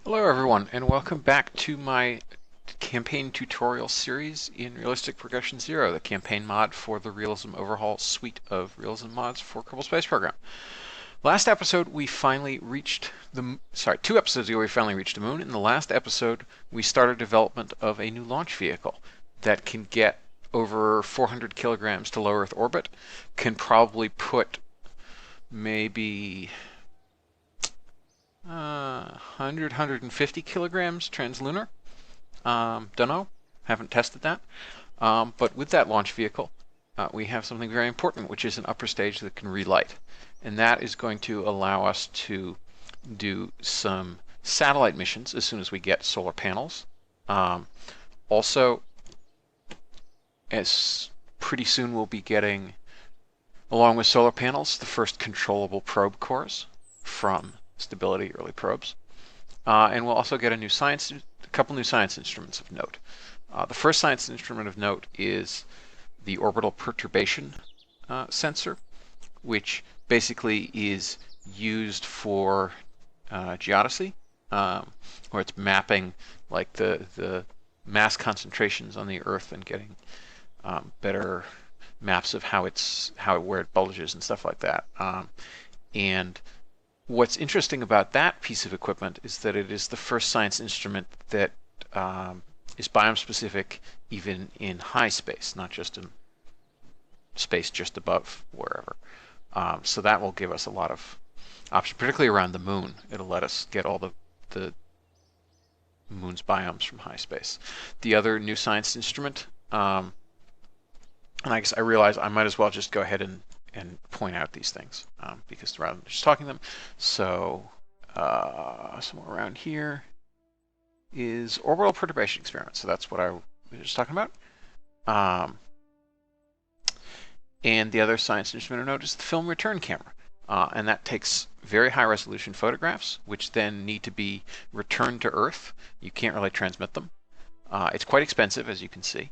Hello everyone, and welcome back to my campaign tutorial series in Realistic Progression Zero, the campaign mod for the Realism Overhaul suite of realism mods for Kerbal Space Program. Last episode we finally reached the, 2 episodes ago we finally reached the moon. In the last episode we started development of a new launch vehicle that can get over 400 kilograms to low Earth orbit, can probably put maybe 100, 150 kilograms translunar. Don't know. Haven't tested that. But with that launch vehicle, we have something very important, which is an upper stage that can relight. And that is going to allow us to do some satellite missions as soon as we get solar panels. Also, as pretty soon we'll be getting, along with solar panels, the first controllable probe cores from Stability early probes. And we'll also get a couple new science instruments of note. The first science instrument of note is the orbital perturbation sensor, which basically is used for geodesy, where it's mapping like the mass concentrations on the Earth and getting better maps of where it bulges and stuff like that. And what's interesting about that piece of equipment is that it is the first science instrument that is biome specific even in high space, not just in space just above wherever. So that will give us a lot of options, particularly around the moon. It'll let us get all the moon's biomes from high space. The other new science instrument, and I guess I realize I might as well just go ahead and point out these things because rather than just talking them. So somewhere around here is orbital perturbation experiment. So that's what I was just talking about. And the other science instrument of note is the film return camera. And that takes very high resolution photographs, which then need to be returned to Earth. You can't really transmit them. It's quite expensive, as you can see.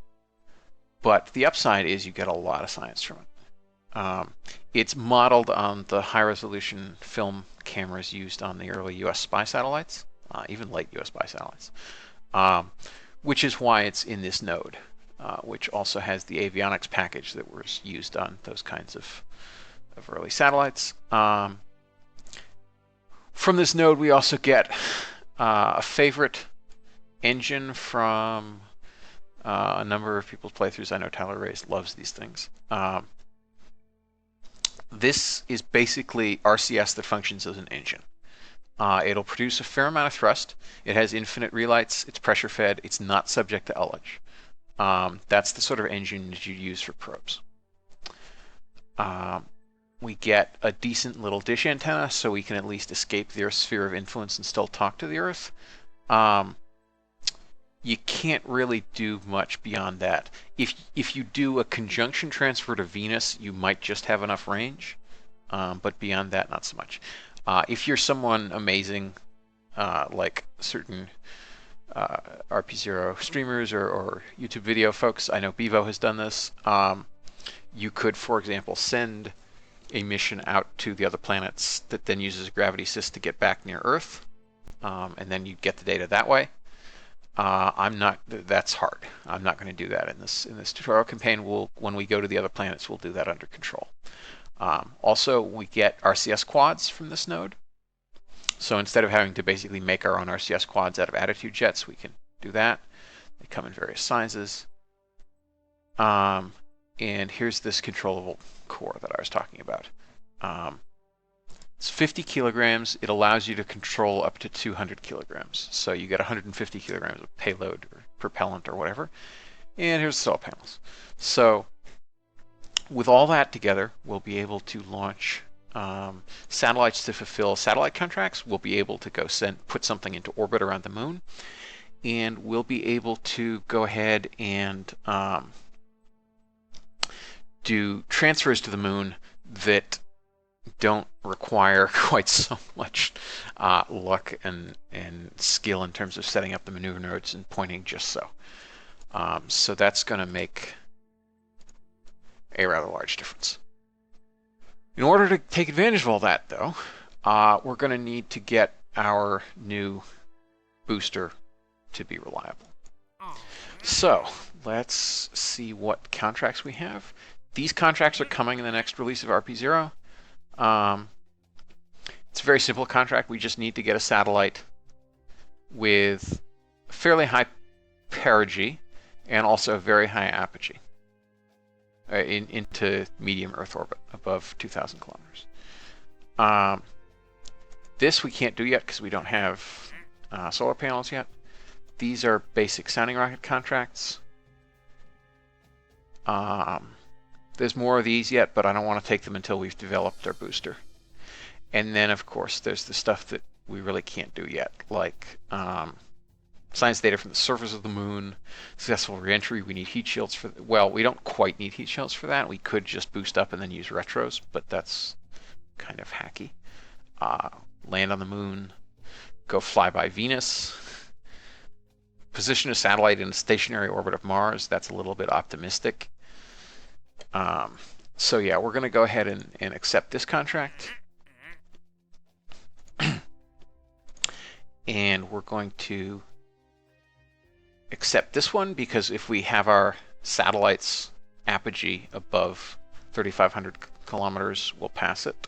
But the upside is you get a lot of science from it. It's modeled on the high-resolution film cameras used on the early U.S. spy satellites, even late U.S. spy satellites, which is why it's in this node, which also has the avionics package that was used on those kinds of early satellites. From this node, we also get a favorite engine from a number of people's playthroughs. I know Tyler Reyes loves these things. This is basically RCS that functions as an engine. It'll produce a fair amount of thrust. It has infinite relights. It's pressure fed. It's not subject to ullage. That's the sort of engine that you use for probes. We get a decent little dish antenna, so we can at least escape the Earth's sphere of influence and still talk to the Earth. You can't really do much beyond that. If you do a conjunction transfer to Venus, you might just have enough range, but beyond that, not so much. If you're someone amazing, like certain RP-0 streamers or YouTube video folks, I know Bevo has done this, you could, for example, send a mission out to the other planets that then uses a gravity assist to get back near Earth, and then you get the data that way. That's hard. I'm not going to do that in this tutorial campaign. When we go to the other planets, we'll do that under control. Also, we get RCS quads from this node. So instead of having to basically make our own RCS quads out of attitude jets, we can do that. They come in various sizes. And here's this controllable core that I was talking about. It's 50 kilograms. It allows you to control up to 200 kilograms. So you get 150 kilograms of payload or propellant or whatever. And here's the solar panels. So with all that together, we'll be able to launch satellites to fulfill satellite contracts. We'll be able to go put something into orbit around the moon. And we'll be able to go ahead and do transfers to the moon that don't require quite so much luck and skill in terms of setting up the maneuver nodes and pointing just so. So that's going to make a rather large difference. In order to take advantage of all that, though, we're going to need to get our new booster to be reliable. So let's see what contracts we have. These contracts are coming in the next release of RP-0. It's a very simple contract. We just need to get a satellite with fairly high perigee and also very high apogee into medium Earth orbit above 2,000 kilometers. This we can't do yet because we don't have solar panels yet. These are basic sounding rocket contracts. There's more of these yet, but I don't want to take them until we've developed our booster. And then, of course, there's the stuff that we really can't do yet, like science data from the surface of the moon, successful reentry. We need heat shields for. Well, we don't quite need heat shields for that. We could just boost up and then use retros, but that's kind of hacky. Land on the moon, go fly by Venus, position a satellite in a stationary orbit of Mars. That's a little bit optimistic. So yeah, we're going to go ahead and accept this contract. And we're going to accept this one because if we have our satellite's apogee above 3,500 kilometers, we'll pass it.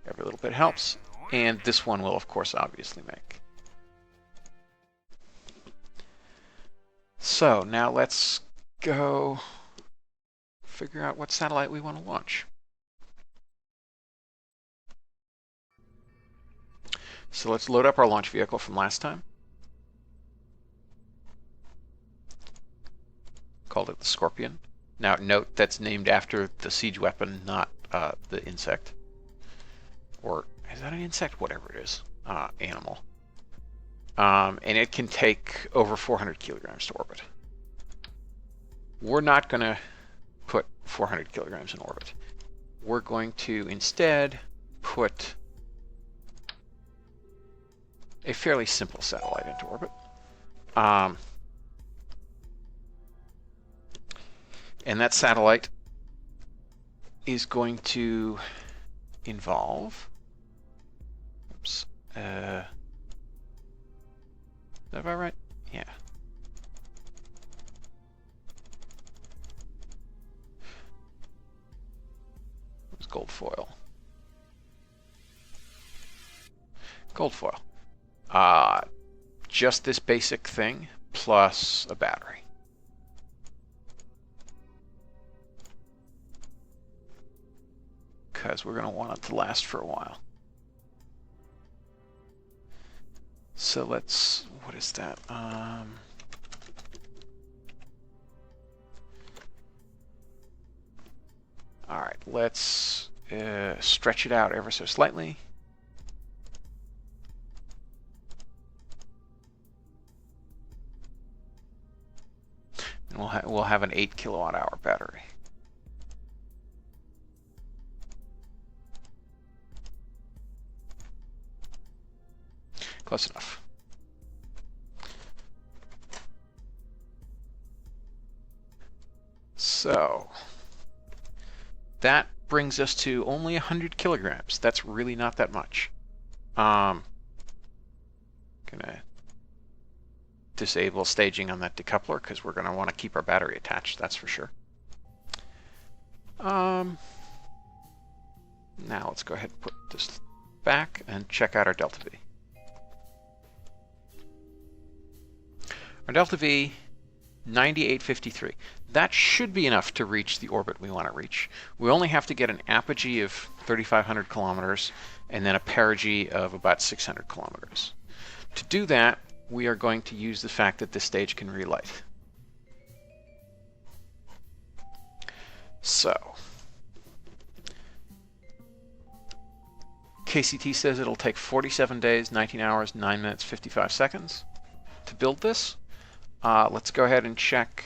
Every little bit helps. And this one will, of course, obviously make. So now let's go figure out what satellite we want to launch. So let's load up our launch vehicle from last time. Called it the Scorpion. Now note that's named after the siege weapon, not the insect. Or is that an insect? Whatever it is. Animal. And it can take over 400 kilograms to orbit. We're not going to put 400 kilograms in orbit. We're going to instead put a fairly simple satellite into orbit. And that satellite is going to involve, oops, is that about right? Yeah. It was gold foil. Gold foil. Just this basic thing plus a battery. Because we're going to want it to last for a while. So let's, what is that? All right, let's stretch it out ever so slightly. And we'll have an 8 kilowatt hour battery. Close enough. So that brings us to only 100 kilograms. That's really not that much. Gonna disable staging on that decoupler because we're gonna want to keep our battery attached, that's for sure. Now let's go ahead and put this back and check out our delta V. Our delta V, 9853. That should be enough to reach the orbit we want to reach. We only have to get an apogee of 3,500 kilometers and then a perigee of about 600 kilometers. To do that, we are going to use the fact that this stage can relight. So, KCT says it'll take 47 days, 19 hours, 9 minutes, 55 seconds to build this. Let's go ahead and check.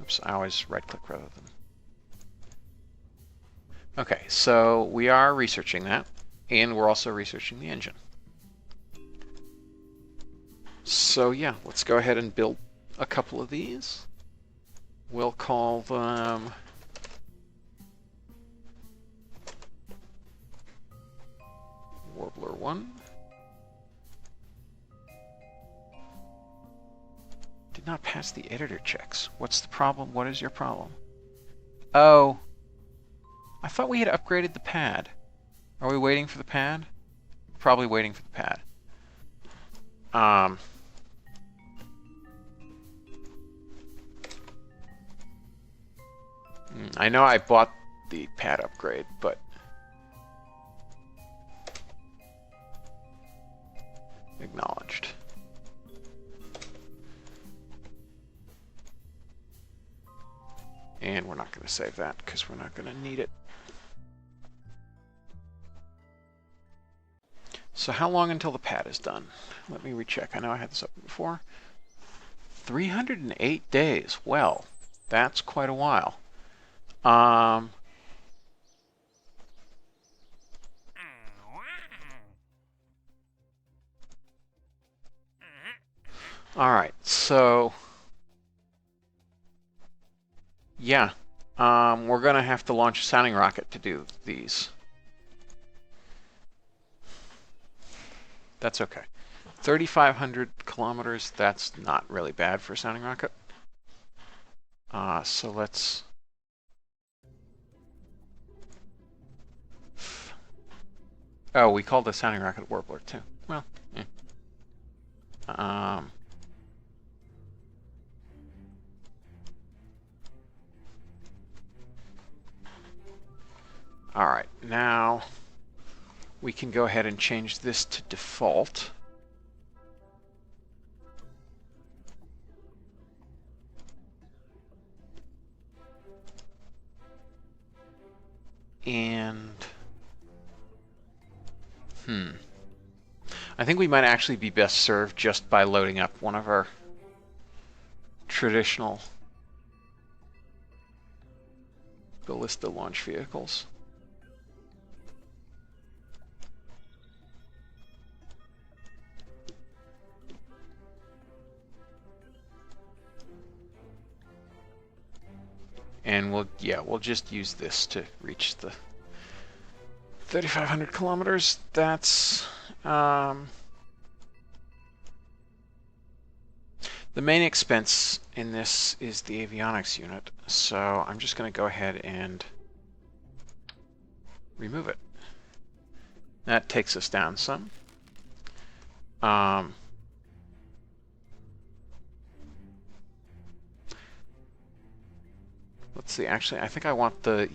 Oops, I always right-click rather than. Okay, so we are researching that, and we're also researching the engine. So yeah, let's go ahead and build a couple of these. We'll call them Warbler 1. did not pass the editor checks. What's the problem? What is your problem? Oh, I thought we had upgraded the pad. Are we waiting for the pad? Probably waiting for the pad. I know I bought the pad upgrade, but acknowledged. And we're not going to save that because we're not going to need it. So how long until the pad is done? Let me recheck. I know I had this up before. 308 days. Well, that's quite a while. All right, so yeah, we're gonna have to launch a sounding rocket to do these. That's okay. 3,500 kilometers, that's not really bad for a sounding rocket. So let's... Oh, we called the sounding rocket Warbler too. Well, all right, now we can go ahead and change this to default. And I think we might actually be best served just by loading up one of our traditional ballista launch vehicles. And we'll just use this to reach the 3,500 kilometers. That's the main expense in this is the avionics unit, so I'm just going to go ahead and remove it. That takes us down some. Let's see. Actually, I think I want the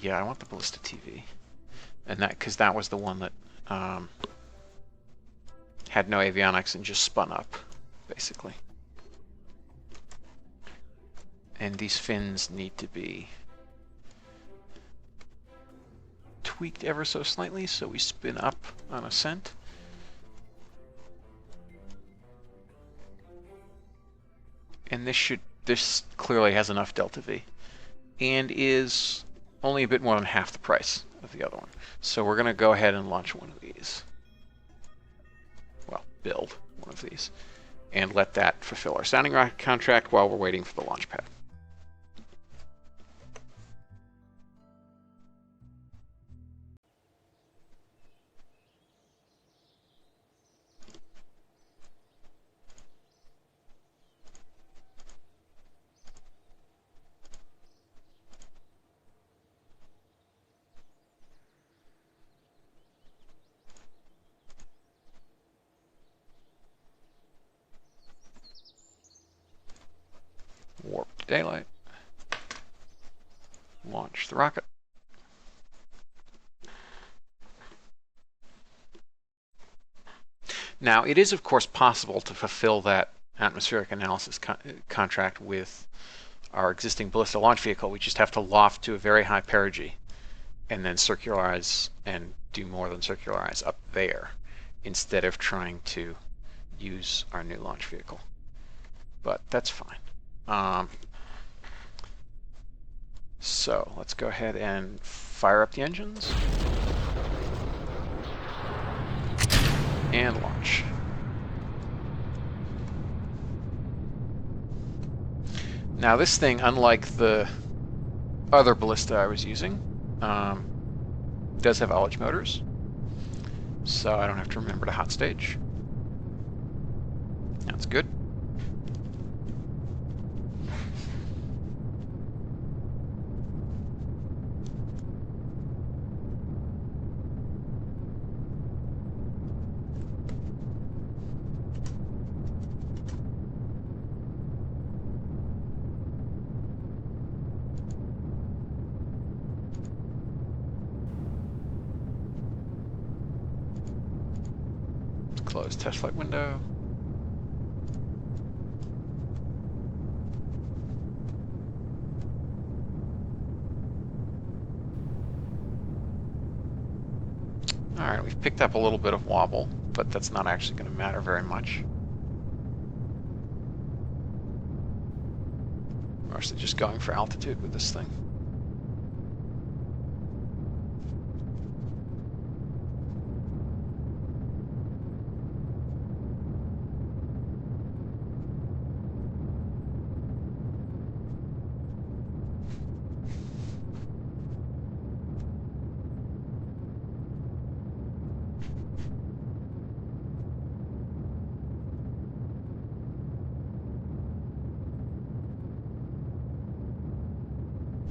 ballista TV, and that because that was the one that had no avionics and just spun up, basically. And these fins need to be tweaked ever so slightly, so we spin up on ascent. And this clearly has enough delta V, and is only a bit more than half the price of the other one. So we're going to go ahead and launch one of these. Well, build one of these, and let that fulfill our sounding rocket contract while we're waiting for the launch pad. Warp to daylight. Launch the rocket. Now, it is, of course, possible to fulfill that atmospheric analysis contract with our existing ballista launch vehicle. We just have to loft to a very high perigee and then circularize and do more than circularize up there instead of trying to use our new launch vehicle. But that's fine. So let's go ahead and fire up the engines and launch. Now this thing, unlike the other ballista I was using, does have ullage motors, so I don't have to remember to hot stage. That's good. close test flight window. All right, we've picked up a little bit of wobble, but that's not actually going to matter very much. Mostly just going for altitude with this thing.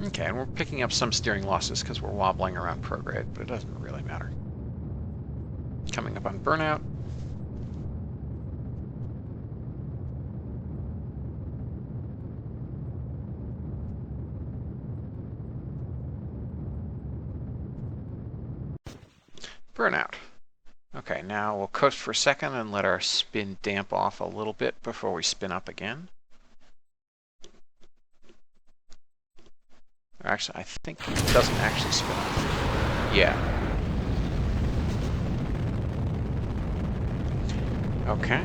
Okay, and we're picking up some steering losses because we're wobbling around prograde, but it doesn't really matter. Coming up on burnout. Burnout. Okay, now we'll coast for a second and let our spin damp off a little bit before we spin up again. Actually, I think it doesn't actually spin up. Yeah. Okay.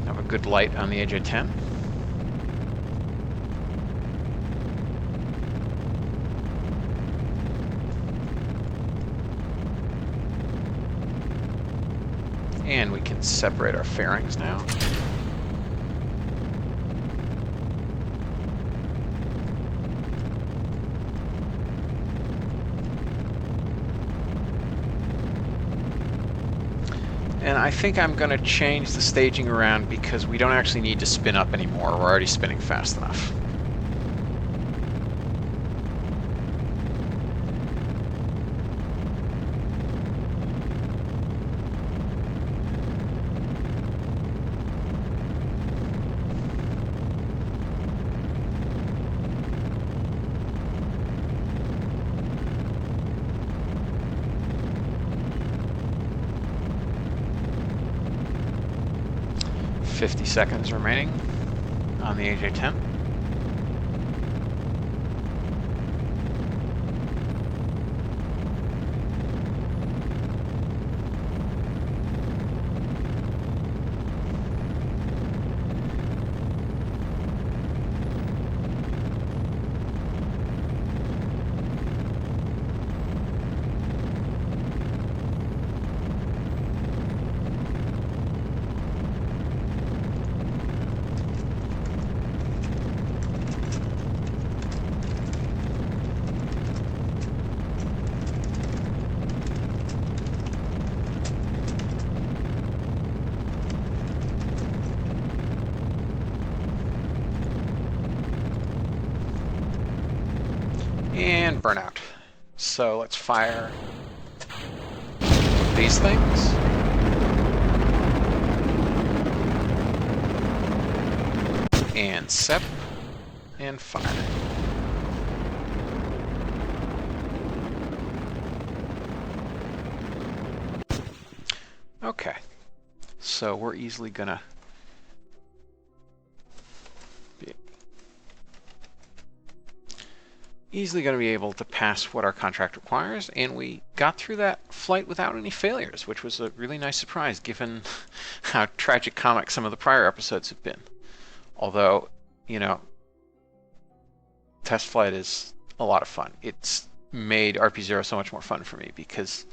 Have a good light on the edge of 10. And we can separate our fairings now. And I think I'm going to change the staging around because we don't actually need to spin up anymore. We're already spinning fast enough. .50 seconds remaining on the AJ-10. And burnout. So let's fire these things. And SEP. And fire. Okay. So we're easily gonna be able to pass what our contract requires, and we got through that flight without any failures, which was a really nice surprise given how tragicomic some of the prior episodes have been. Although, you know, test flight is a lot of fun. It's made RP-0 so much more fun for me because,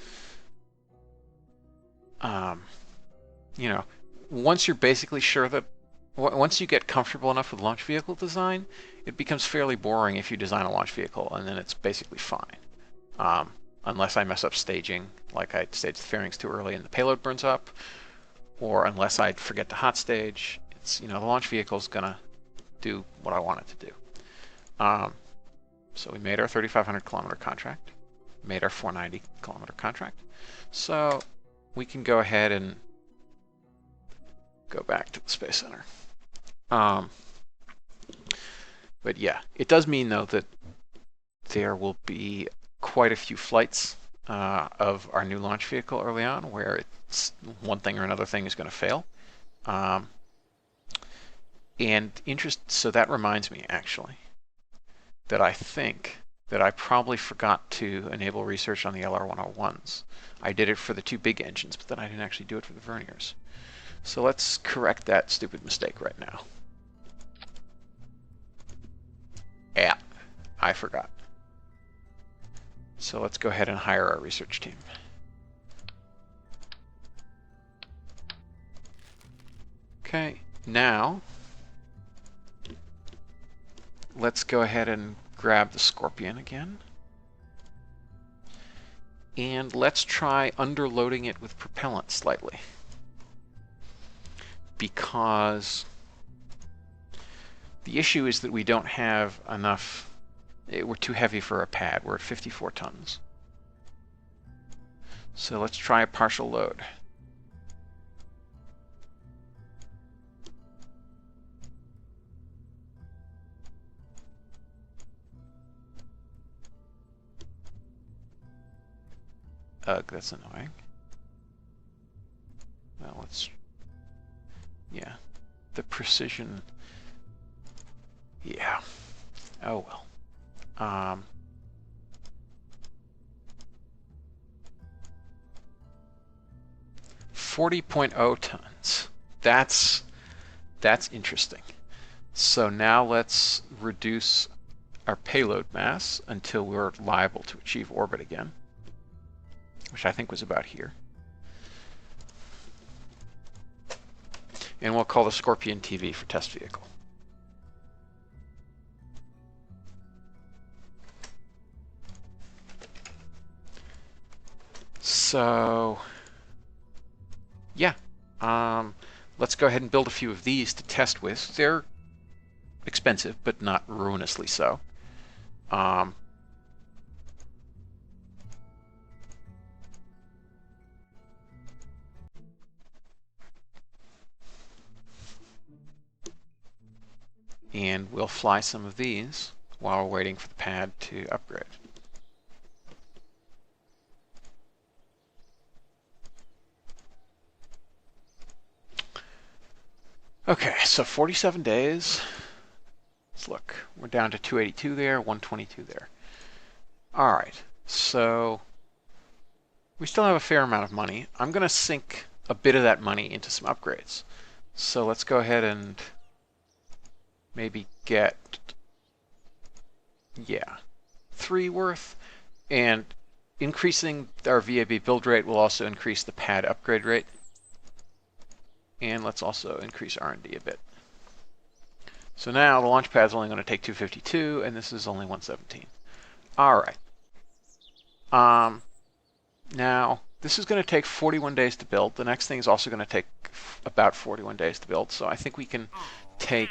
you know, once you're basically sure that once you get comfortable enough with launch vehicle design, it becomes fairly boring if you design a launch vehicle, and then it's basically fine. Unless I mess up staging, like I staged the fairings too early and the payload burns up, or unless I forget to hot stage. It's, you know, the launch vehicle's gonna do what I want it to do. So we made our 3,500 kilometer contract, made our 490 kilometer contract. So we can go ahead and go back to the Space Center. But yeah, it does mean though that there will be quite a few flights of our new launch vehicle early on, where it's one thing or another thing is going to fail. So that reminds me, actually, that I think that I probably forgot to enable research on the LR101s. I did it for the two big engines, but then I didn't actually do it for the verniers. So let's correct that stupid mistake right now. Yeah, I forgot. So let's go ahead and hire our research team. Okay, now let's go ahead and grab the Scorpion again. And let's try underloading it with propellant slightly. Because the issue is that we don't have enough. We're too heavy for a pad. We're at 54 tons. So let's try a partial load. Ugh, that's annoying. Well, let's... Yeah. The precision... Yeah. Oh well. 40.0 tons. That's interesting. So now let's reduce our payload mass until we're liable to achieve orbit again, which I think was about here. And we'll call the Scorpion TV for test vehicle. So, yeah, let's go ahead and build a few of these to test with. They're expensive, but not ruinously so. And we'll fly some of these while we're waiting for the pad to upgrade. Okay, so 47 days. Let's look. We're down to 282 there, 122 there. All right, so we still have a fair amount of money. I'm going to sink a bit of that money into some upgrades. So let's go ahead and maybe get, yeah, 3 worth. And increasing our VAB build rate will also increase the pad upgrade rate. And let's also increase R&D a bit. So now the launch pad's only going to take 252, and this is only 117. All right. Now, this is going to take 41 days to build. The next thing is also going to take about 41 days to build. So I think we can take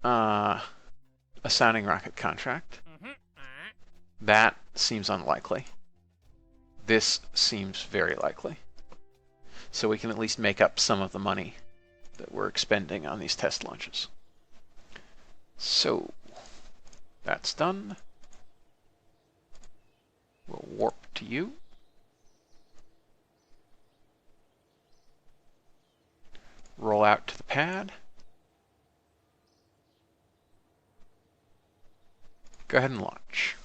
a sounding rocket contract. That seems unlikely. This seems very likely. So we can at least make up some of the money that we're expending on these test launches. So that's done. We'll warp to you. Roll out to the pad. Go ahead and launch.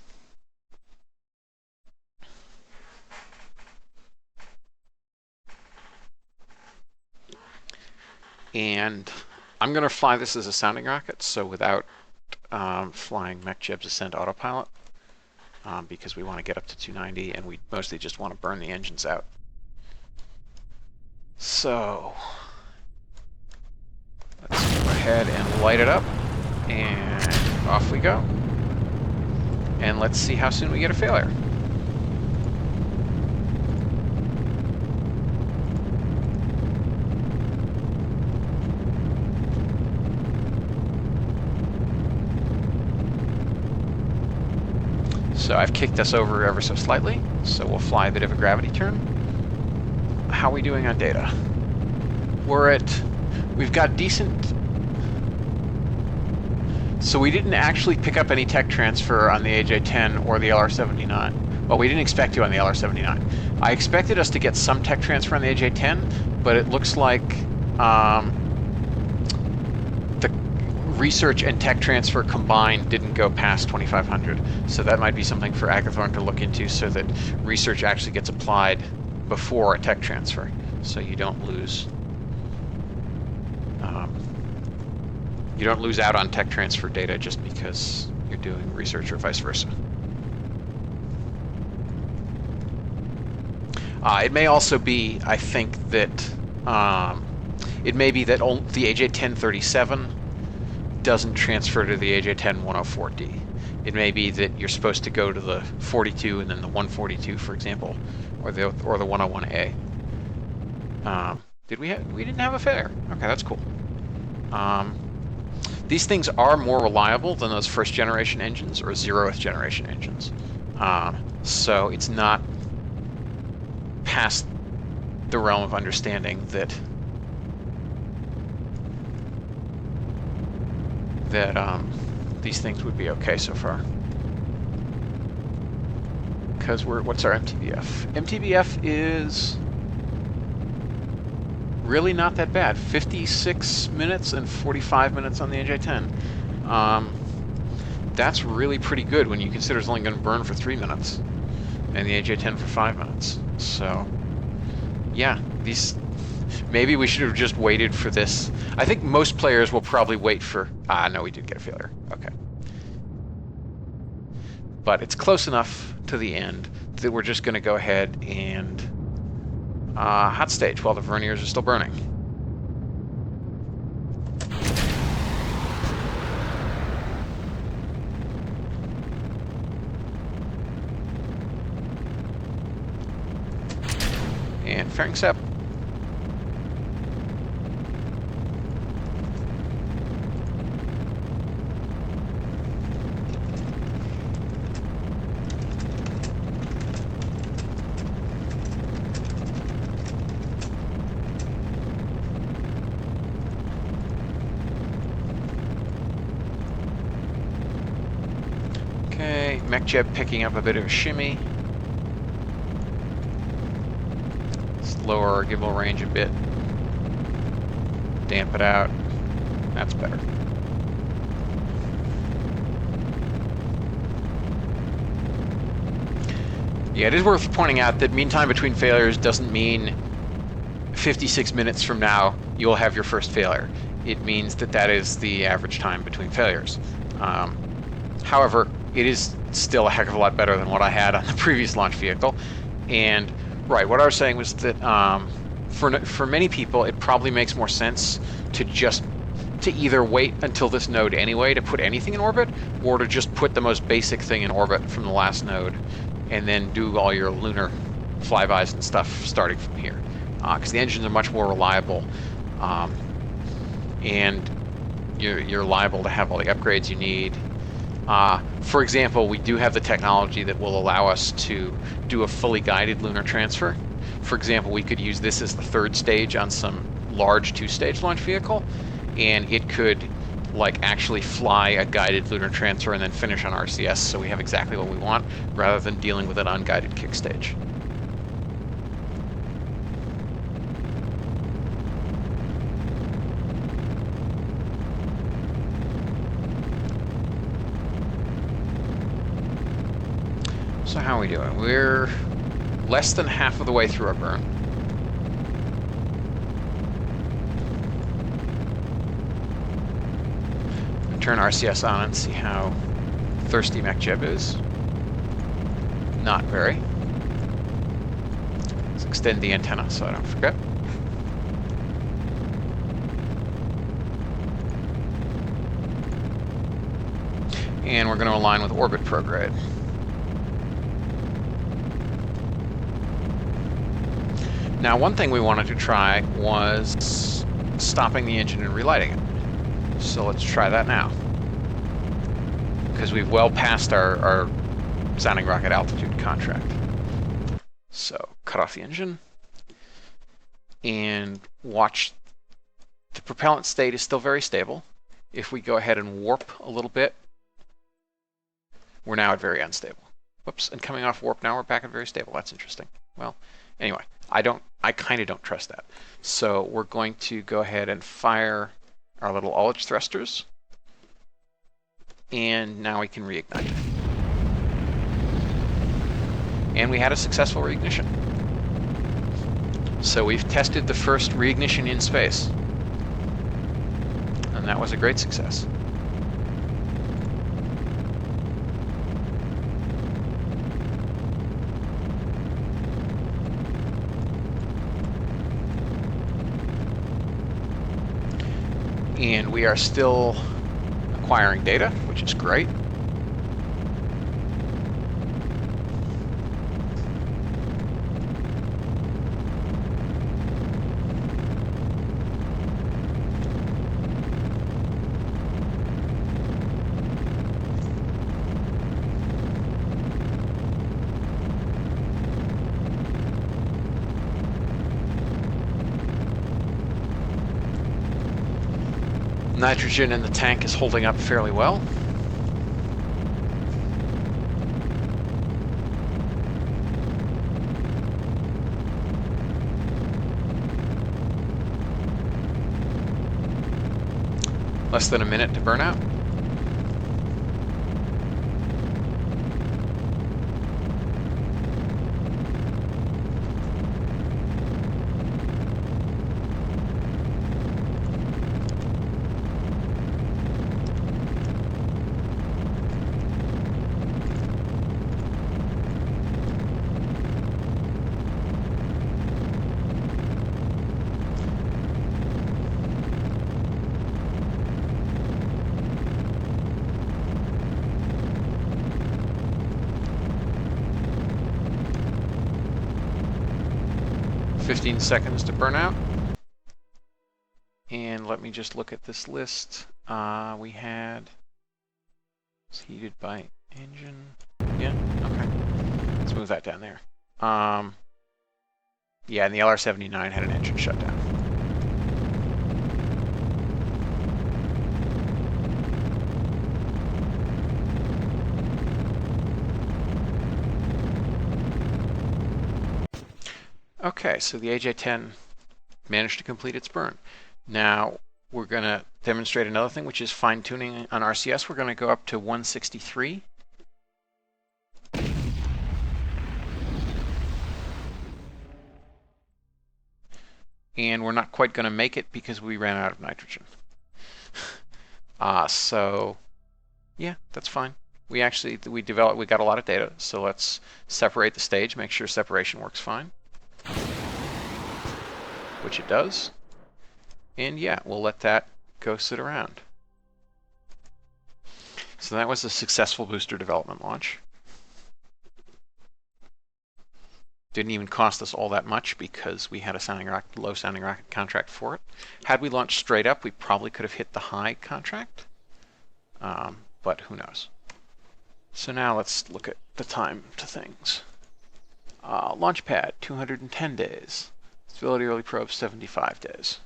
And I'm going to fly this as a sounding rocket, so without flying MechJeb's Ascent Autopilot, because we want to get up to 290, and we mostly just want to burn the engines out. So let's go ahead and light it up, and off we go. And let's see how soon we get a failure. So I've kicked us over ever so slightly, so we'll fly a bit of a gravity turn. How are we doing on data? We've got decent So we didn't actually pick up any tech transfer on the AJ-10 or the LR-79. Well, we didn't expect to on the LR-79. I expected us to get some tech transfer on the AJ-10, but it looks like the research and tech transfer combined didn't go past 2,500. So that might be something for Agathorn to look into, so that research actually gets applied before a tech transfer, so you don't lose out on tech transfer data just because you're doing research or vice versa. It may also be, I think, that it may be that the AJ-1037 doesn't transfer to the AJ-10-104D. It may be that you're supposed to go to the 42 and then the 142, for example, or the 101A. We didn't have a failure. Okay, that's cool. These things are more reliable than those first generation engines or 0th generation engines. So it's not past the realm of understanding that these things would be okay so far. Because what's our MTBF? MTBF is really not that bad. 56 minutes and 45 minutes on the AJ-10. That's really pretty good when you consider it's only going to burn for 3 minutes, and the AJ-10 for 5 minutes. So, yeah, maybe we should have just waited for this. I think most players will probably wait for... no, we did get a failure. Okay. But it's close enough to the end that we're just going to go ahead and hot stage while the verniers are still burning. And fairing sep. Okay, mech jet picking up a bit of a shimmy. Let's lower our gimbal range a bit. Damp it out. That's better. Yeah, it is worth pointing out that mean time between failures doesn't mean 56 minutes from now you'll have your first failure. It means that is the average time between failures. However, it is still a heck of a lot better than what I had on the previous launch vehicle. And right, what I was saying was that for many people, it probably makes more sense to either wait until this node anyway to put anything in orbit, or to just put the most basic thing in orbit from the last node, and then do all your lunar flybys and stuff starting from here. Because the engines are much more reliable, and you're liable to have all the upgrades you need. For example, we do have the technology that will allow us to do a fully guided lunar transfer. For example, we could use this as the third stage on some large 2-stage launch vehicle, and it could actually fly a guided lunar transfer and then finish on RCS, so we have exactly what we want, rather than dealing with an unguided kick stage. So how are we doing? We're less than half of the way through our burn. Turn RCS on and see how thirsty MechJeb is. Not very. Let's extend the antenna so I don't forget. And we're going to align with orbit prograde. Now, one thing we wanted to try was stopping the engine and relighting it. So let's try that now. Because we've well passed our sounding rocket altitude contract. So, cut off the engine. And watch. The propellant state is still very stable. If we go ahead and warp a little bit, we're now at very unstable. Whoops, and coming off warp now we're back at very stable. That's interesting. Well, anyway, I kind of don't trust that. So we're going to go ahead and fire our little ullage thrusters. And now we can reignite. And we had a successful reignition. So we've tested the first reignition in space. And that was a great success. And we are still acquiring data, which is great. Nitrogen in the tank is holding up fairly well. Less than a minute to burn out. "15 seconds to burn out." And let me just look at this list. We had, it's heated by engine. Yeah, okay. Let's move that down there. Yeah, and the LR-79 had an engine shutdown. Okay, so the AJ-10 managed to complete its burn. Now we're going to demonstrate another thing, which is fine-tuning on RCS. We're going to go up to 163. And we're not quite going to make it because we ran out of nitrogen. So yeah, that's fine. We got a lot of data, so let's separate the stage, make sure separation works fine. Which it does. And yeah, we'll let that go sit around. So that was a successful booster development launch. Didn't even cost us all that much because we had a low sounding rocket contract for it. Had we launched straight up, we probably could have hit the high contract, but who knows. So now let's look at the time to things. Launch pad, 210 days. Stability early probe, 75 days.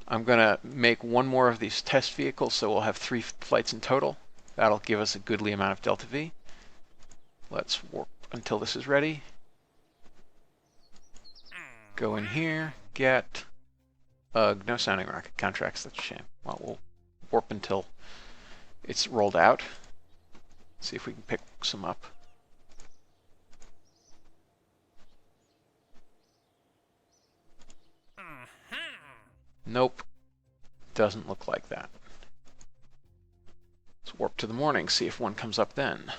I'm going to make one more of these test vehicles, so we'll have 3 flights in total. That'll give us a goodly amount of delta V. Let's warp until this is ready. Go in here, get no sounding rocket contracts, that's a shame. Well, we'll warp until it's rolled out. See if we can pick some up. Nope, doesn't look like that. Let's warp to the morning, see if one comes up then.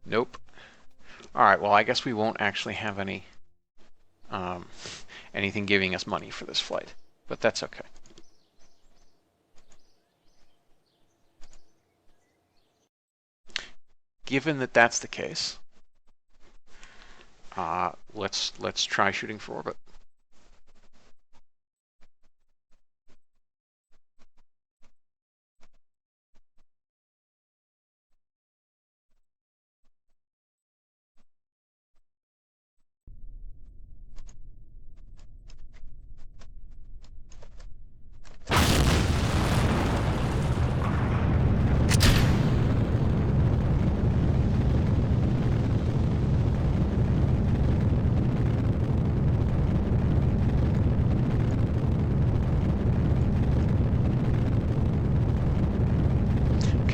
Nope. Alright, well I guess we won't actually have any anything giving us money for this flight, but that's okay. Given that that's the case, let's try shooting for orbit.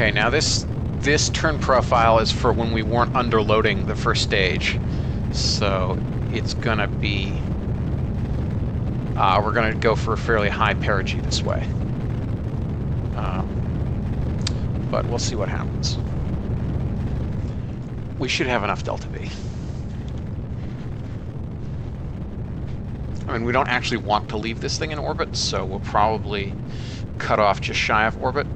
Okay, now this turn profile is for when we weren't underloading the first stage. So it's gonna be, we're gonna go for a fairly high perigee this way. But we'll see what happens. We should have enough delta V. I mean, we don't actually want to leave this thing in orbit, so we'll probably cut off just shy of orbit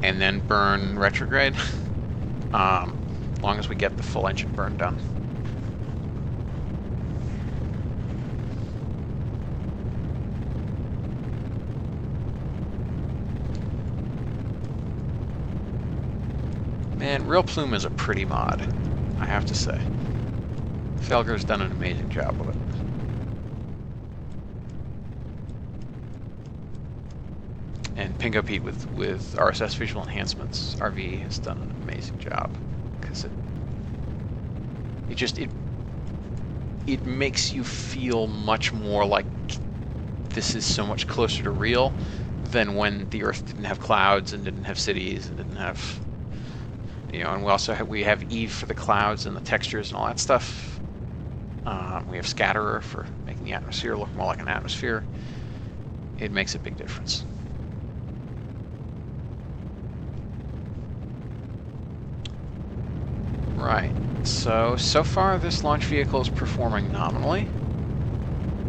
and then burn retrograde, as long as we get the full engine burn done. Man, Real Plume is a pretty mod, I have to say. Felger's done an amazing job with it. And Pingo Pete with RSS Visual Enhancements, RV, has done an amazing job, because it makes you feel much more like this is so much closer to real than when the Earth didn't have clouds and didn't have cities and didn't have, and we also have Eve for the clouds and the textures and all that stuff. We have Scatterer for making the atmosphere look more like an atmosphere. It makes a big difference. Right, so far this launch vehicle is performing nominally.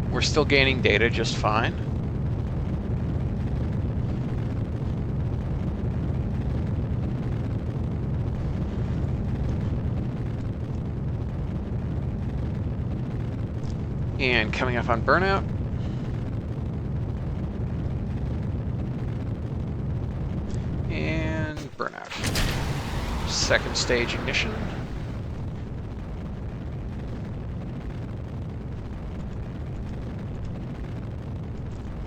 We're still gaining data just fine. And coming up on burnout. And burnout. Second stage ignition.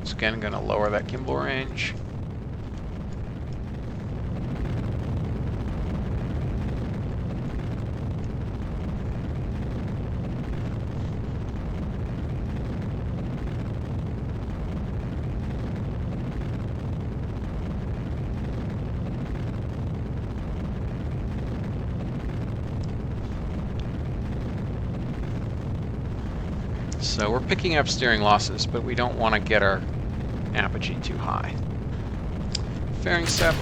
It's again going to lower that gimbal range. So we're picking up steering losses, but we don't want to get our apogee too high. Fairing step.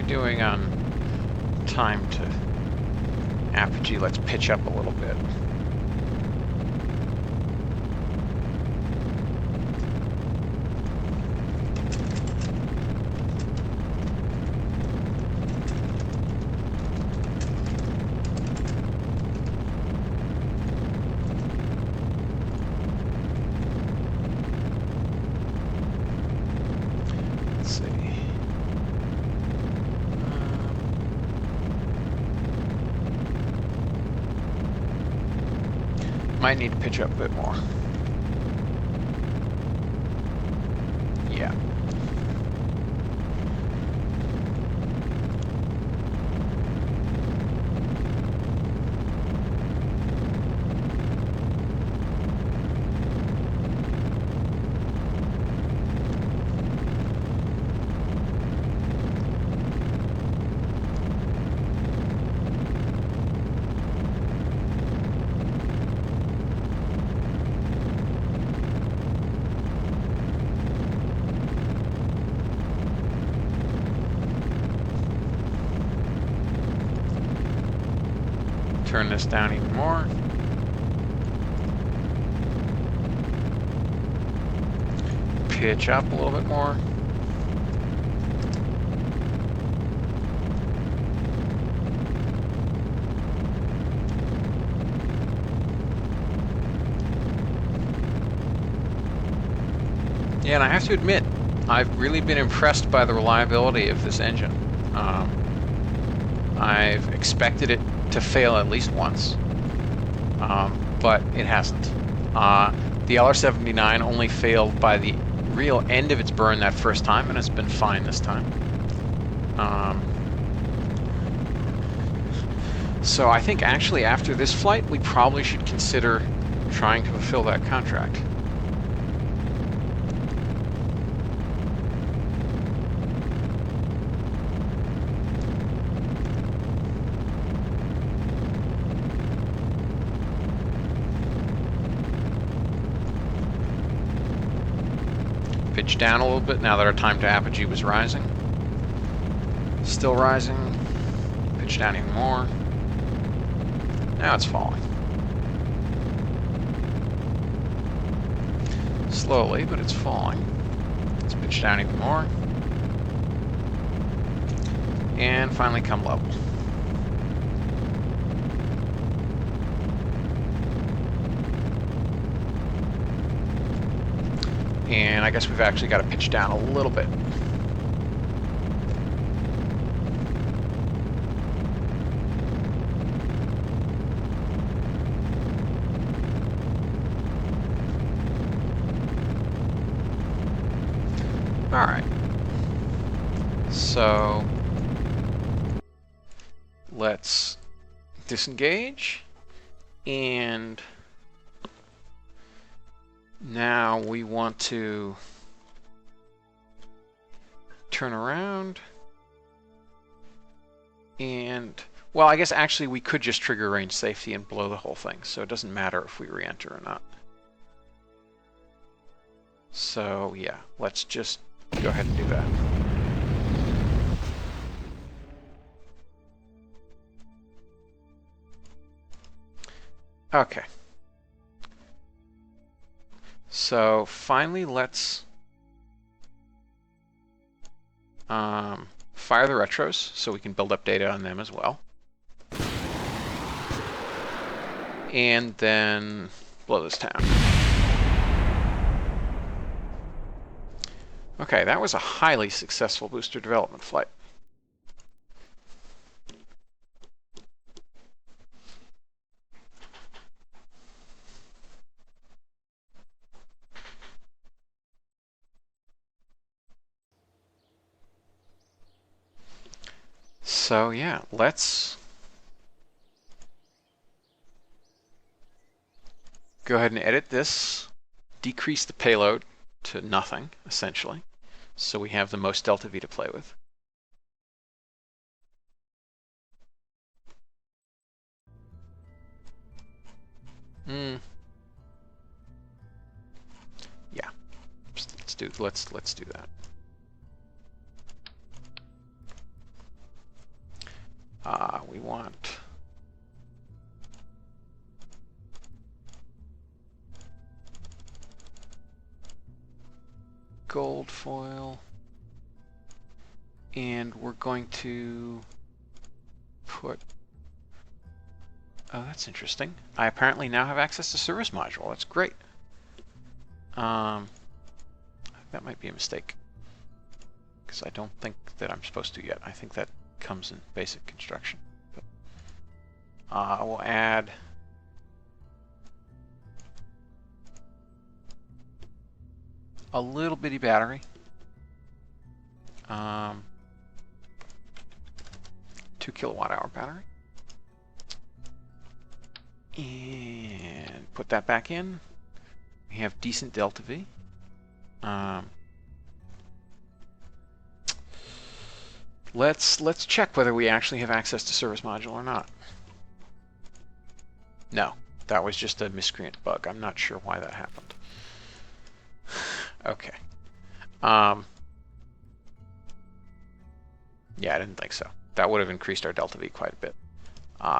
Doing on time to apogee. Let's pitch up a little bit. Let's see. Might need to pitch up a bit more. Yeah. Turn this down even more. Pitch up a little bit more. Yeah, and I have to admit, I've really been impressed by the reliability of this engine. I've expected it to fail at least once, but it hasn't. The LR79 only failed by the real end of its burn that first time, and it's been fine this time. So I think actually after this flight, we probably should consider trying to fulfill that contract. Pitch down a little bit now that our time to apogee was rising. Still rising. Pitch down even more. Now it's falling. Slowly, but it's falling. Let's pitch down even more. And finally come level. And I guess we've actually got to pitch down a little bit. All right. So let's disengage, and now we want to turn around and, well, I guess actually we could just trigger range safety and blow the whole thing, so it doesn't matter if we re-enter or not. So yeah, let's just go ahead and do that. Okay. So finally, let's fire the retros so we can build up data on them as well. And then blow this town. Okay, that was a highly successful booster development flight. So yeah, let's go ahead and edit this, decrease the payload to nothing, essentially, so we have the most delta V to play with. Yeah, let's do that. We want gold foil, and we're going to put, oh, that's interesting. I apparently now have access to service module. That's great. That might be a mistake, because I don't think that I'm supposed to yet. I think that comes in basic construction. But, we'll add a little bitty battery. 2 kilowatt-hour battery. And put that back in. We have decent delta V. Let's check whether we actually have access to service module or not. No, that was just a miscreant bug. I'm not sure why that happened. Okay. Yeah, I didn't think so. That would have increased our delta V quite a bit.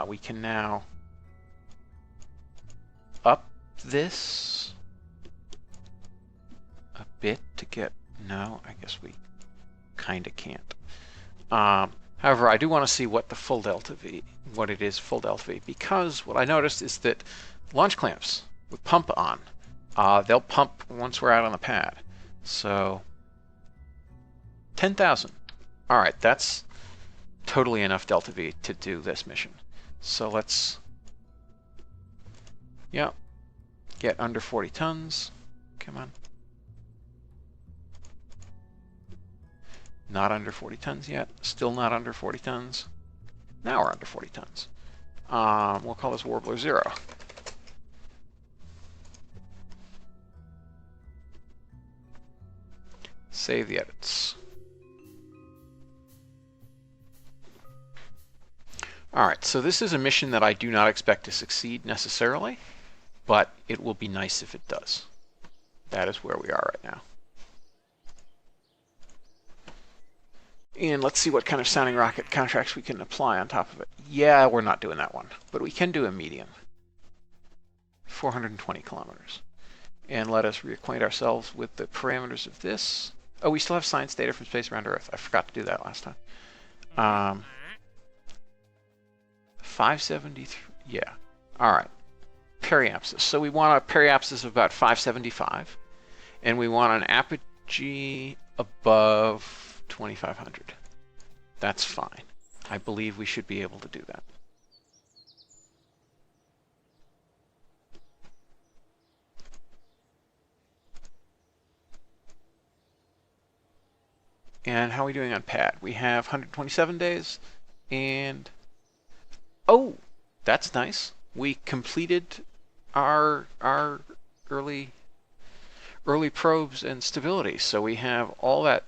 We can now this a bit to get, no, I guess we kind of can't. However, I do want to see what the full delta V, what it is full delta V, because what I noticed is that launch clamps with pump on, they'll pump once we're out on the pad. So 10,000. All right, that's totally enough delta V to do this mission. So let's, yeah, get under 40 tons. Come on. Not under 40 tons yet. Still not under 40 tons. Now we're under 40 tons. We'll call this Warbler 0. Save the edits. Alright, so this is a mission that I do not expect to succeed necessarily, but it will be nice if it does. That is where we are right now. And let's see what kind of sounding rocket contracts we can apply on top of it. Yeah, we're not doing that one, but we can do a medium. 420 kilometers. And let us reacquaint ourselves with the parameters of this. Oh, we still have science data from space around Earth. I forgot to do that last time. 573, yeah. All right, periapsis. So we want a periapsis of about 575, and we want an apogee above 2,500. That's fine. I believe we should be able to do that. And how are we doing on pad? We have 127 days, and oh, that's nice. We completed our early probes and stability, so we have all that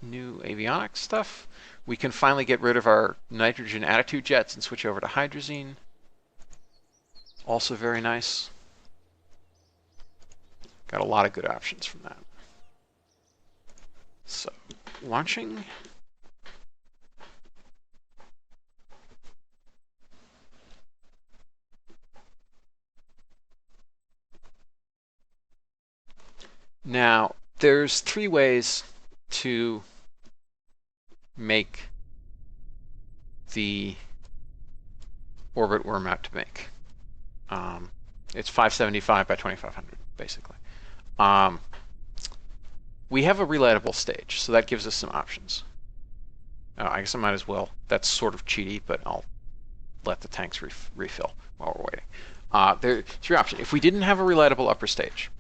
new avionics stuff. We can finally get rid of our nitrogen attitude jets and switch over to hydrazine. Also very nice. Got a lot of good options from that. So, launching. Now, there's 3 ways to make the orbit we're about to make. It's 575 by 2,500, basically. We have a relatable stage, so that gives us some options. I guess I might as well. That's sort of cheaty, but I'll let the tanks refill while we're waiting. There's 3 options. If we didn't have a relatable upper stage,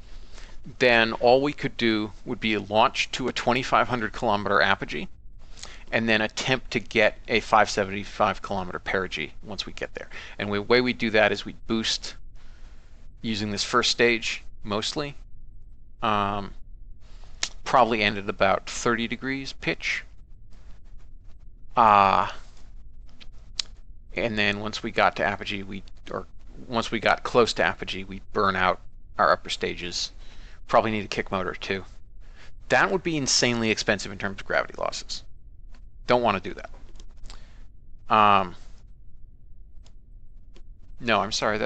then all we could do would be launch to a 2,500 kilometer apogee, and then attempt to get a 575 kilometer perigee once we get there. And the way we do that is we boost using this first stage mostly. Probably end at about 30 degrees pitch. And then once we got to apogee, once we got close to apogee, we burn out our upper stages. Probably need a kick motor too. That would be insanely expensive in terms of gravity losses. Don't want to do that. No, I'm sorry.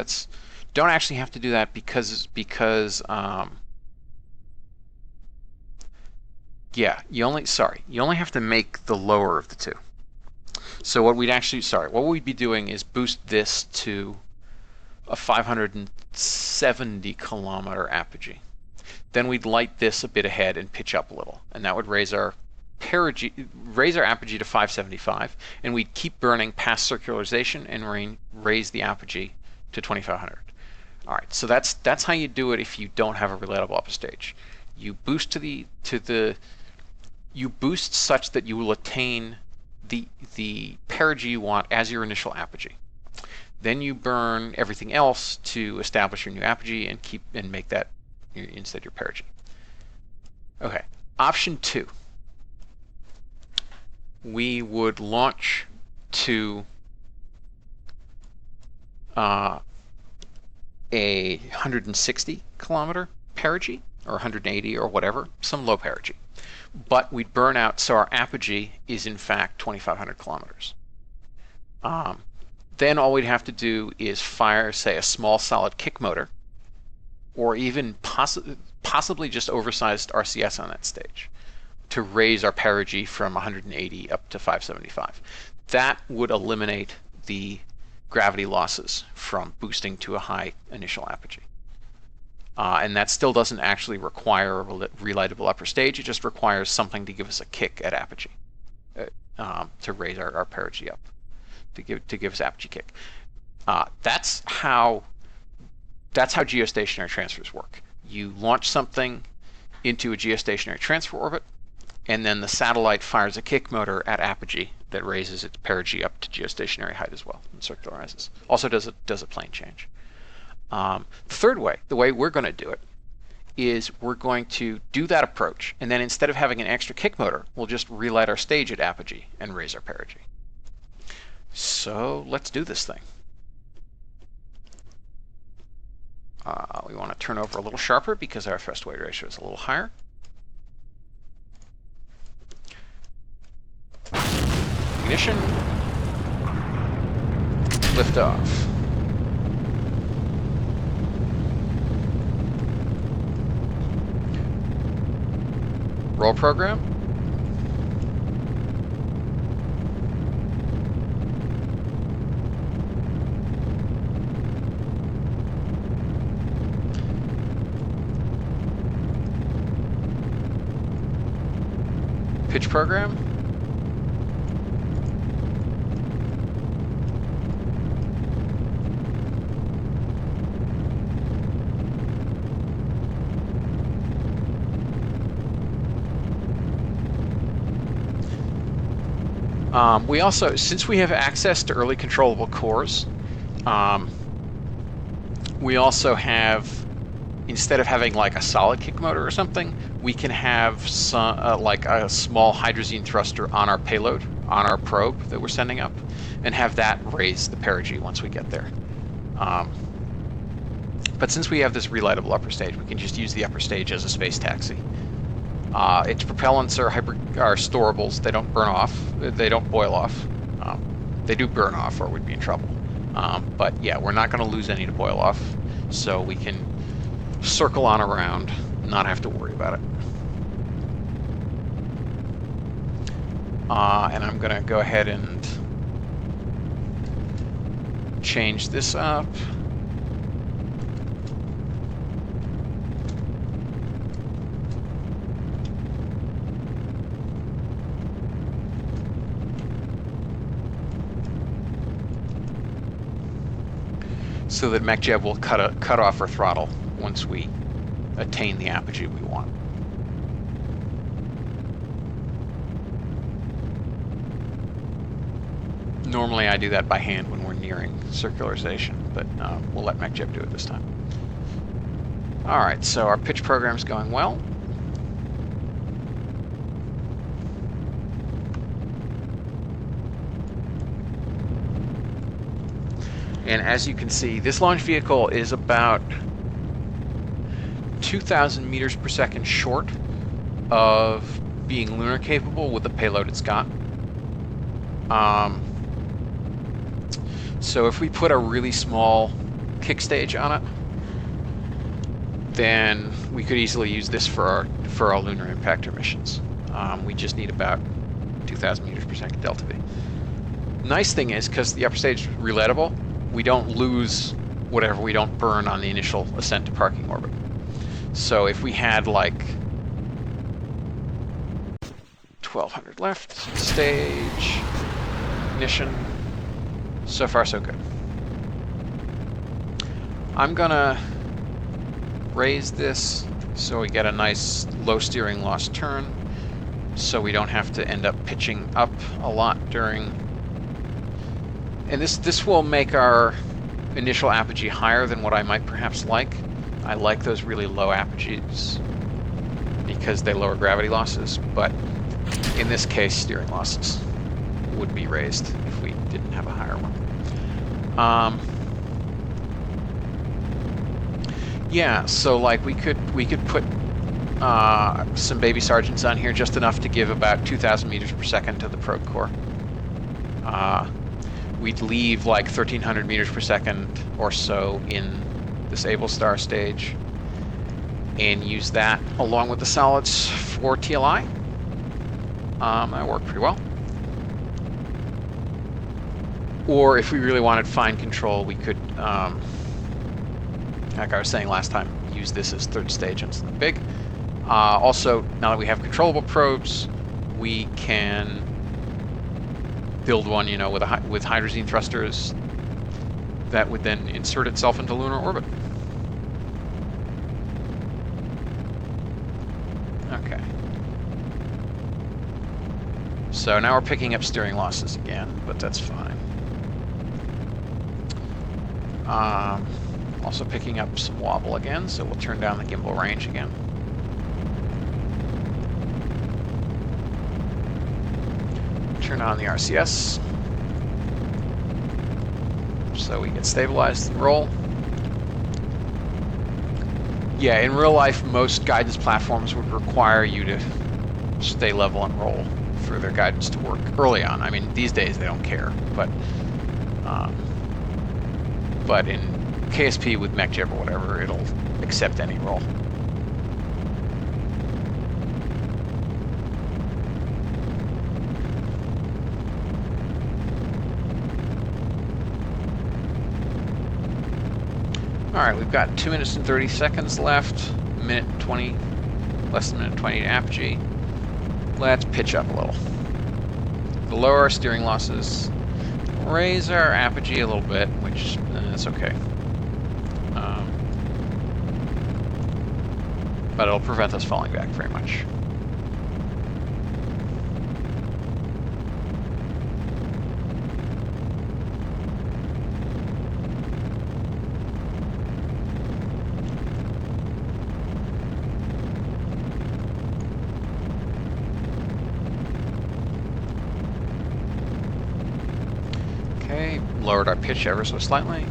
Don't actually have to do that because yeah, you only have to make the lower of the 2. So what we'd be doing is boost this to a 570 kilometer apogee. Then we'd light this a bit ahead and pitch up a little, and that would raise our apogee to 575, and we'd keep burning past circularization and raise the apogee to 2,500. All right, so that's how you do it if you don't have a relatable upper stage. You boost you boost such that you will attain the perigee you want as your initial apogee. Then you burn everything else to establish your new apogee and make that instead your perigee. Okay, option 2. We would launch to a 160 kilometer perigee, or 180 or whatever, some low perigee. But we'd burn out, so our apogee is in fact 2,500 kilometers. Then all we'd have to do is fire, say, a small solid kick motor or even possibly just oversized RCS on that stage to raise our perigee from 180 up to 575. That would eliminate the gravity losses from boosting to a high initial apogee. And that still doesn't actually require a relightable upper stage. It just requires something to give us a kick at apogee, to raise our perigee up, to give us apogee kick. That's how geostationary transfers work. You launch something into a geostationary transfer orbit, and then the satellite fires a kick motor at apogee that raises its perigee up to geostationary height as well, and circularizes. Also does a plane change. The third way, the way we're going to do it, is we're going to do that approach, and then instead of having an extra kick motor, we'll just relight our stage at apogee and raise our perigee. So let's do this thing. We want to turn over a little sharper because our thrust weight ratio is a little higher. Ignition. Lift off. Roll program. Pitch program. We also, since we have access to early controllable cores, we also have, instead of having like a solid kick motor or something, we can have some like a small hydrazine thruster on our payload, on our probe that we're sending up, and have that raise the perigee once we get there. But since we have this relightable upper stage, we can just use the upper stage as a space taxi. Its propellants are storables. They don't burn off. They don't boil off. They do burn off, or we'd be in trouble. But yeah, we're not going to lose any to boil off, so we can circle on around, not have to worry about it. And I'm going to go ahead and change this up. So that MacJeb will cut off our throttle once we attain the apogee we want. Normally I do that by hand when we're nearing circularization, but we'll let MacJeb do it this time. Alright, so our pitch program's going well. And as you can see, this launch vehicle is about 2,000 meters per second short of being lunar capable with the payload it's got. So if we put a really small kick stage on it, then we could easily use this for our lunar impactor missions. We just need about 2,000 meters per second delta V. Nice thing is, because the upper stage is relightable, we don't lose whatever we don't burn on the initial ascent to parking orbit. So if we had like 1,200 left, stage, ignition, so far so good. I'm gonna raise this so we get a nice low steering loss turn, so we don't have to end up pitching up a lot during. And this will make our initial apogee higher than what I might perhaps like. I like those really low apogees because they lower gravity losses, but in this case, steering losses would be raised if we didn't have a higher one. Yeah, so like we could put some baby sergeants on here, just enough to give about 2,000 meters per second to the probe core. We'd leave like 1,300 meters per second or so in this Able Star stage, and use that along with the solids for TLI. That worked pretty well. Or if we really wanted fine control, we could, like I was saying last time, use this as third stage on something big. Also, now that we have controllable probes, we can build one, you know, with hydrazine thrusters that would then insert itself into lunar orbit. Okay. So now we're picking up steering losses again, but that's fine. Also picking up some wobble again, so we'll turn down the gimbal range again. Turn on the RCS, so we get stabilized and roll. Yeah, in real life, most guidance platforms would require you to stay level and roll for their guidance to work early on. I mean, these days they don't care, but in KSP with MechJib or whatever, it'll accept any roll. Alright, we've got 2 minutes and 30 seconds left, minute 20, less than a minute 20 to apogee. Let's pitch up a little. To lower our steering losses, raise our apogee a little bit, which is okay. But it'll prevent us falling back very much. Okay, lowered our pitch ever so slightly.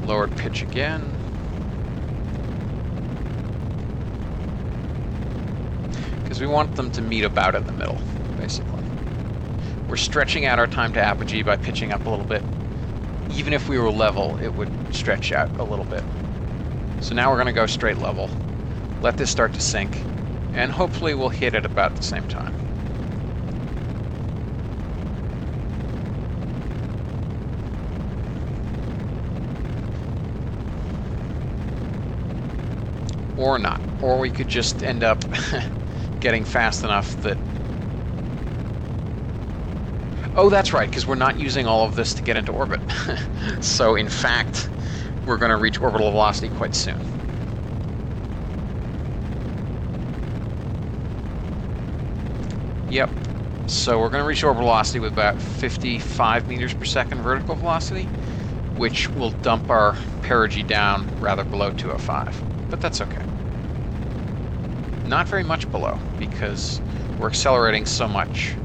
Lowered pitch again. Because we want them to meet about in the middle, basically. We're stretching out our time to apogee by pitching up a little bit. Even if we were level, it would stretch out a little bit. So now we're going to go straight level. Let this start to sink, and hopefully we'll hit it about the same time. Or not. Or we could just end up getting fast enough that... Oh, that's right, because we're not using all of this to get into orbit. So, in fact, we're going to reach orbital velocity quite soon. Yep. So we're going to reach orbital velocity with about 55 meters per second vertical velocity, which will dump our perigee down rather below 205. But that's okay. Not very much below, because we're accelerating so much.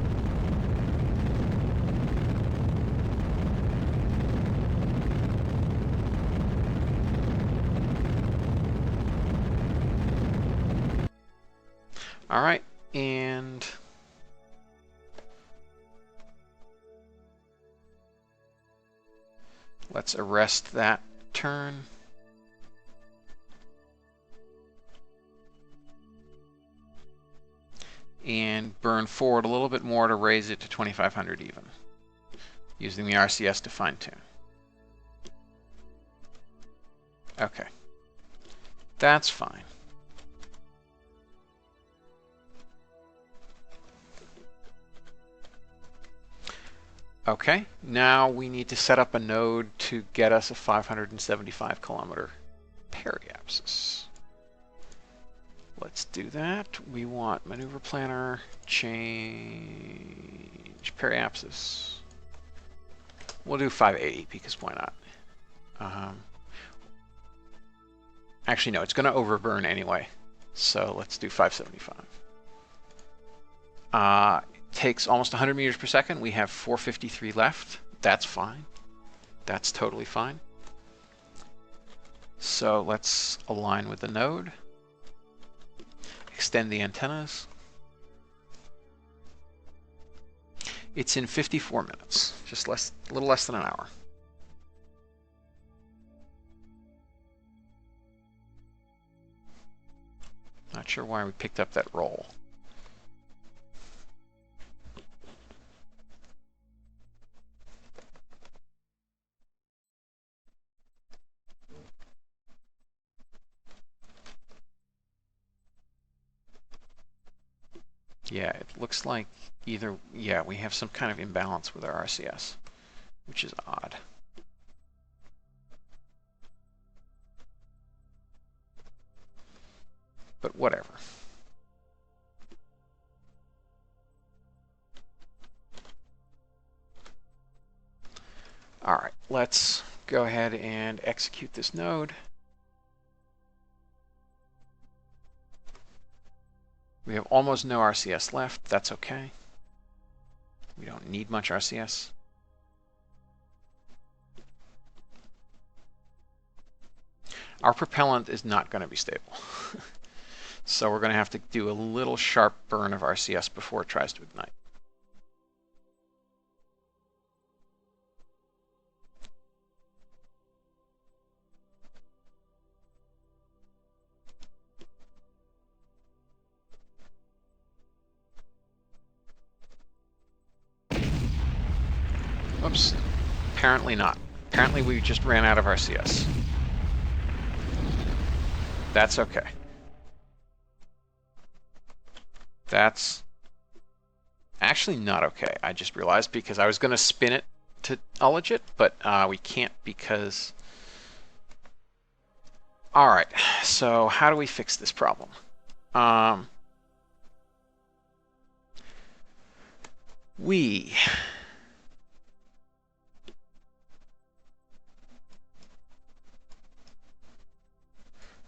All right, and let's arrest that turn. And burn forward a little bit more to raise it to 2500 even, using the RCS to fine-tune. Okay, that's fine. Okay, now we need to set up a node to get us a 575 kilometer periapsis. Let's do that. We want maneuver planner, change periapsis. We'll do 580 because why not? Actually, no, it's going to overburn anyway. So let's do 575. takes almost 100 meters per second. We have 453 left. That's fine. That's totally fine. So let's align with the node. Extend the antennas. It's in 54 minutes, just a little less than an hour. Not sure why we picked up that roll. Yeah, it looks like either, yeah, we have some kind of imbalance with our RCS, which is odd. But whatever. All right, let's go ahead and execute this node. We have almost no RCS left. That's okay. We don't need much RCS. Our propellant is not going to be stable. So we're going to have to do a little sharp burn of RCS before it tries to ignite. Oops. Apparently not. Apparently we just ran out of RCS. That's okay. That's actually not okay. I just realized because I was going to spin it to ullage it, but we can't because... All right, so how do we fix this problem? All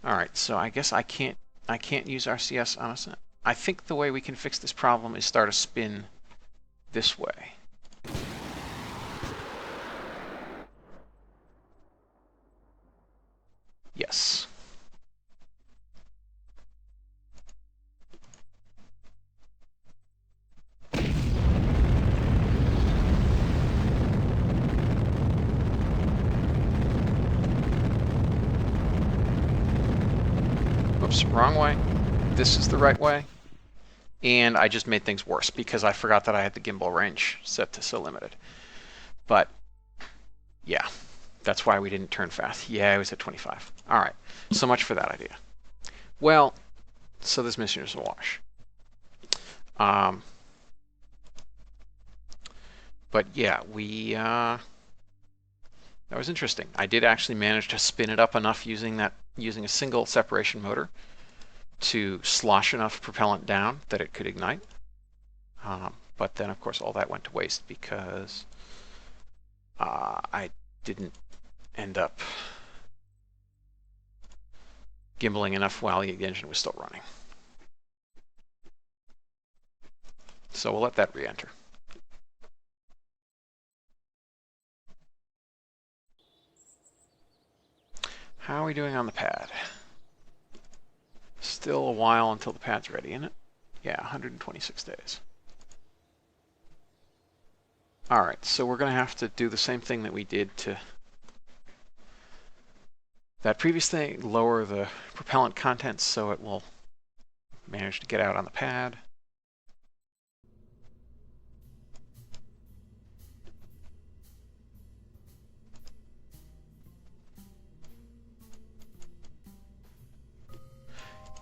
right, so I guess I can't use RCS on a... I think the way we can fix this problem is start a spin this way. Yes. Oops, wrong way. This is the right way. And I just made things worse because I forgot that I had the gimbal range set to so limited. But yeah, that's why we didn't turn fast. Yeah, it was at 25. All right, so much for that idea. Well, so this mission is a wash. But yeah, that was interesting. I did actually manage to spin it up enough using a single separation motor to slosh enough propellant down that it could ignite. But then, of course, all that went to waste because I didn't end up gimbaling enough while the engine was still running. So we'll let that re-enter. How are we doing on the pad? Still a while until the pad's ready, isn't it? Yeah, 126 days. All right, so we're going to have to do the same thing that we did to that previous thing, lower the propellant contents so it will manage to get out on the pad.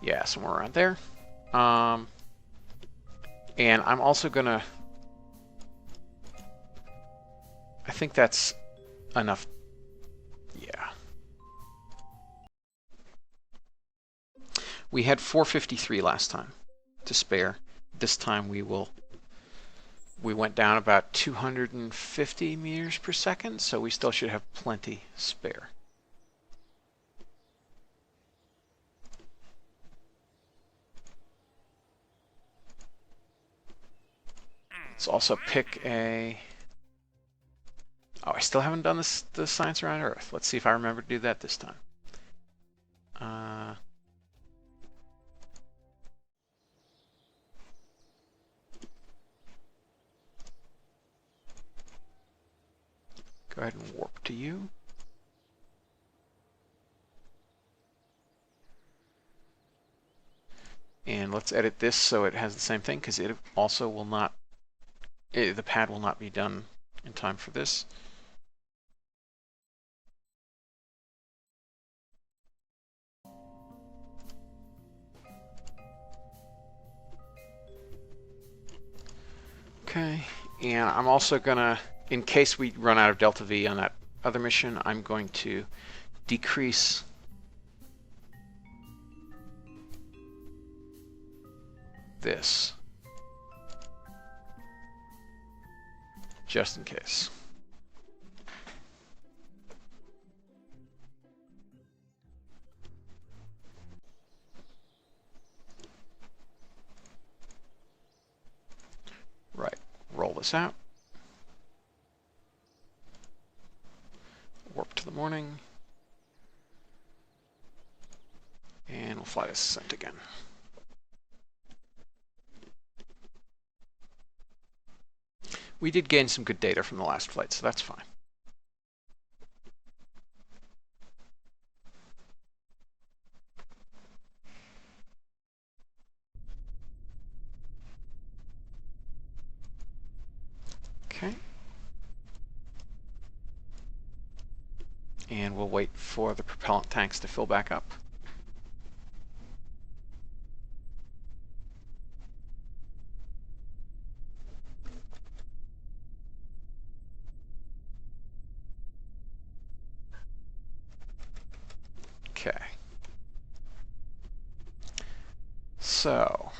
Yeah, somewhere around there. And I'm also gonna... I think that's enough. Yeah. We had 453 last time to spare. This time we went down about 250 meters per second, so we still should have plenty spare. Let's also pick a... Oh, I still haven't done the science around Earth. Let's see if I remember to do that this time. Go ahead and warp to you. And let's edit this so it has the same thing, because it also will not, the pad will not be done in time for this. Okay, and I'm also gonna, in case we run out of delta V on that other mission, I'm going to decrease this, just in case. Right, roll this out. Warp to the morning. And we'll fly this ascent again. We did gain some good data from the last flight, so that's fine. Okay. And we'll wait for the propellant tanks to fill back up. Okay. So,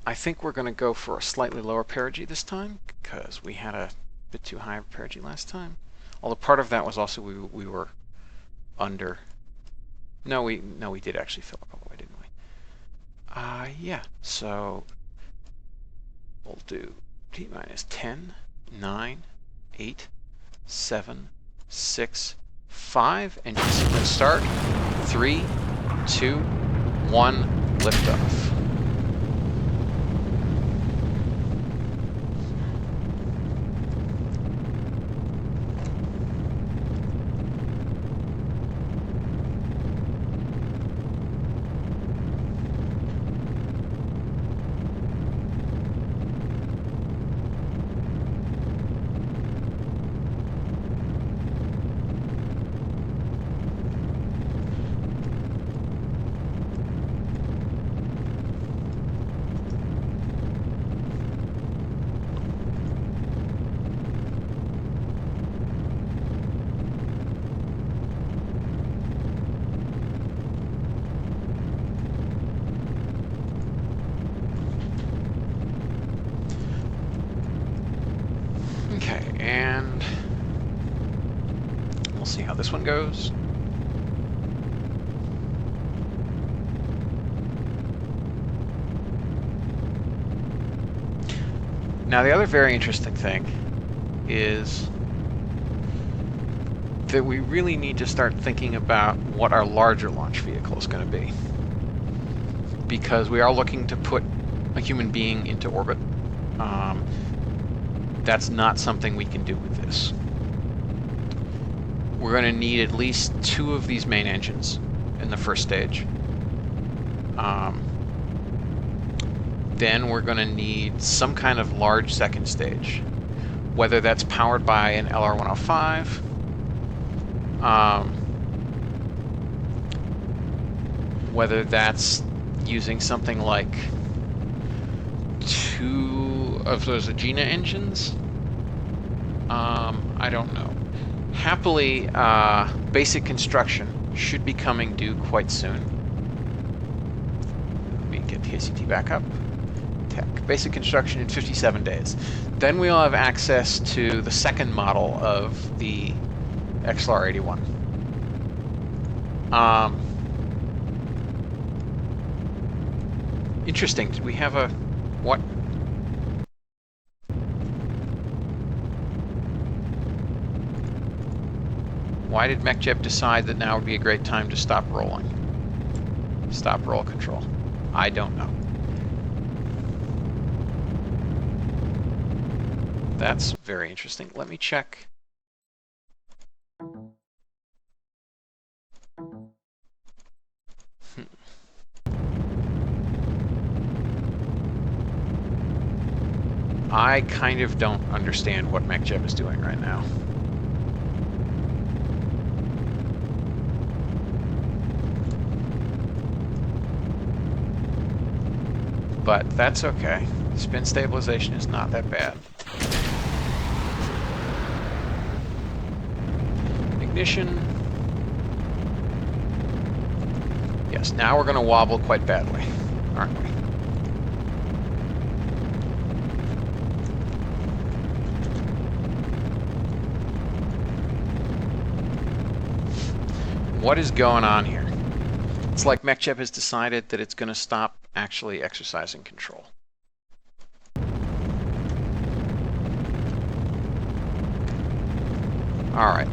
I think we're going to go for a slightly lower perigee this time, because we had a bit too high of perigee last time. Although part of that was also we were under. No, we did actually fill up all the way, didn't we? Yeah. So we'll do T minus 10, 9, 8, 7, 6, 5, and just start. 3, 2, 1, liftoff. Okay, and we'll see how this one goes. Now, the other very interesting thing is that we really need to start thinking about what our larger launch vehicle is going to be. Because we are looking to put a human being into orbit. That's not something we can do with this. We're going to need at least 2 of these main engines in the first stage. Then we're going to need some kind of large second stage, whether that's powered by an LR-105, whether that's using something like 2 of those Agena engines. I don't know. Happily, basic construction should be coming due quite soon. Let me get the ACT back up. Tech. Basic construction in 57 days. Then we'll have access to the second model of the XLR-81. Interesting. Did we have a... what? Why did MechJeb decide that now would be a great time to stop rolling? Stop roll control. I don't know. That's very interesting. Let me check. I kind of don't understand what MechJeb is doing right now. But that's okay. Spin stabilization is not that bad. Ignition. Yes, now we're going to wobble quite badly, aren't we? What is going on here? It's like MechJeb has decided that it's going to stop actually exercising control. All right.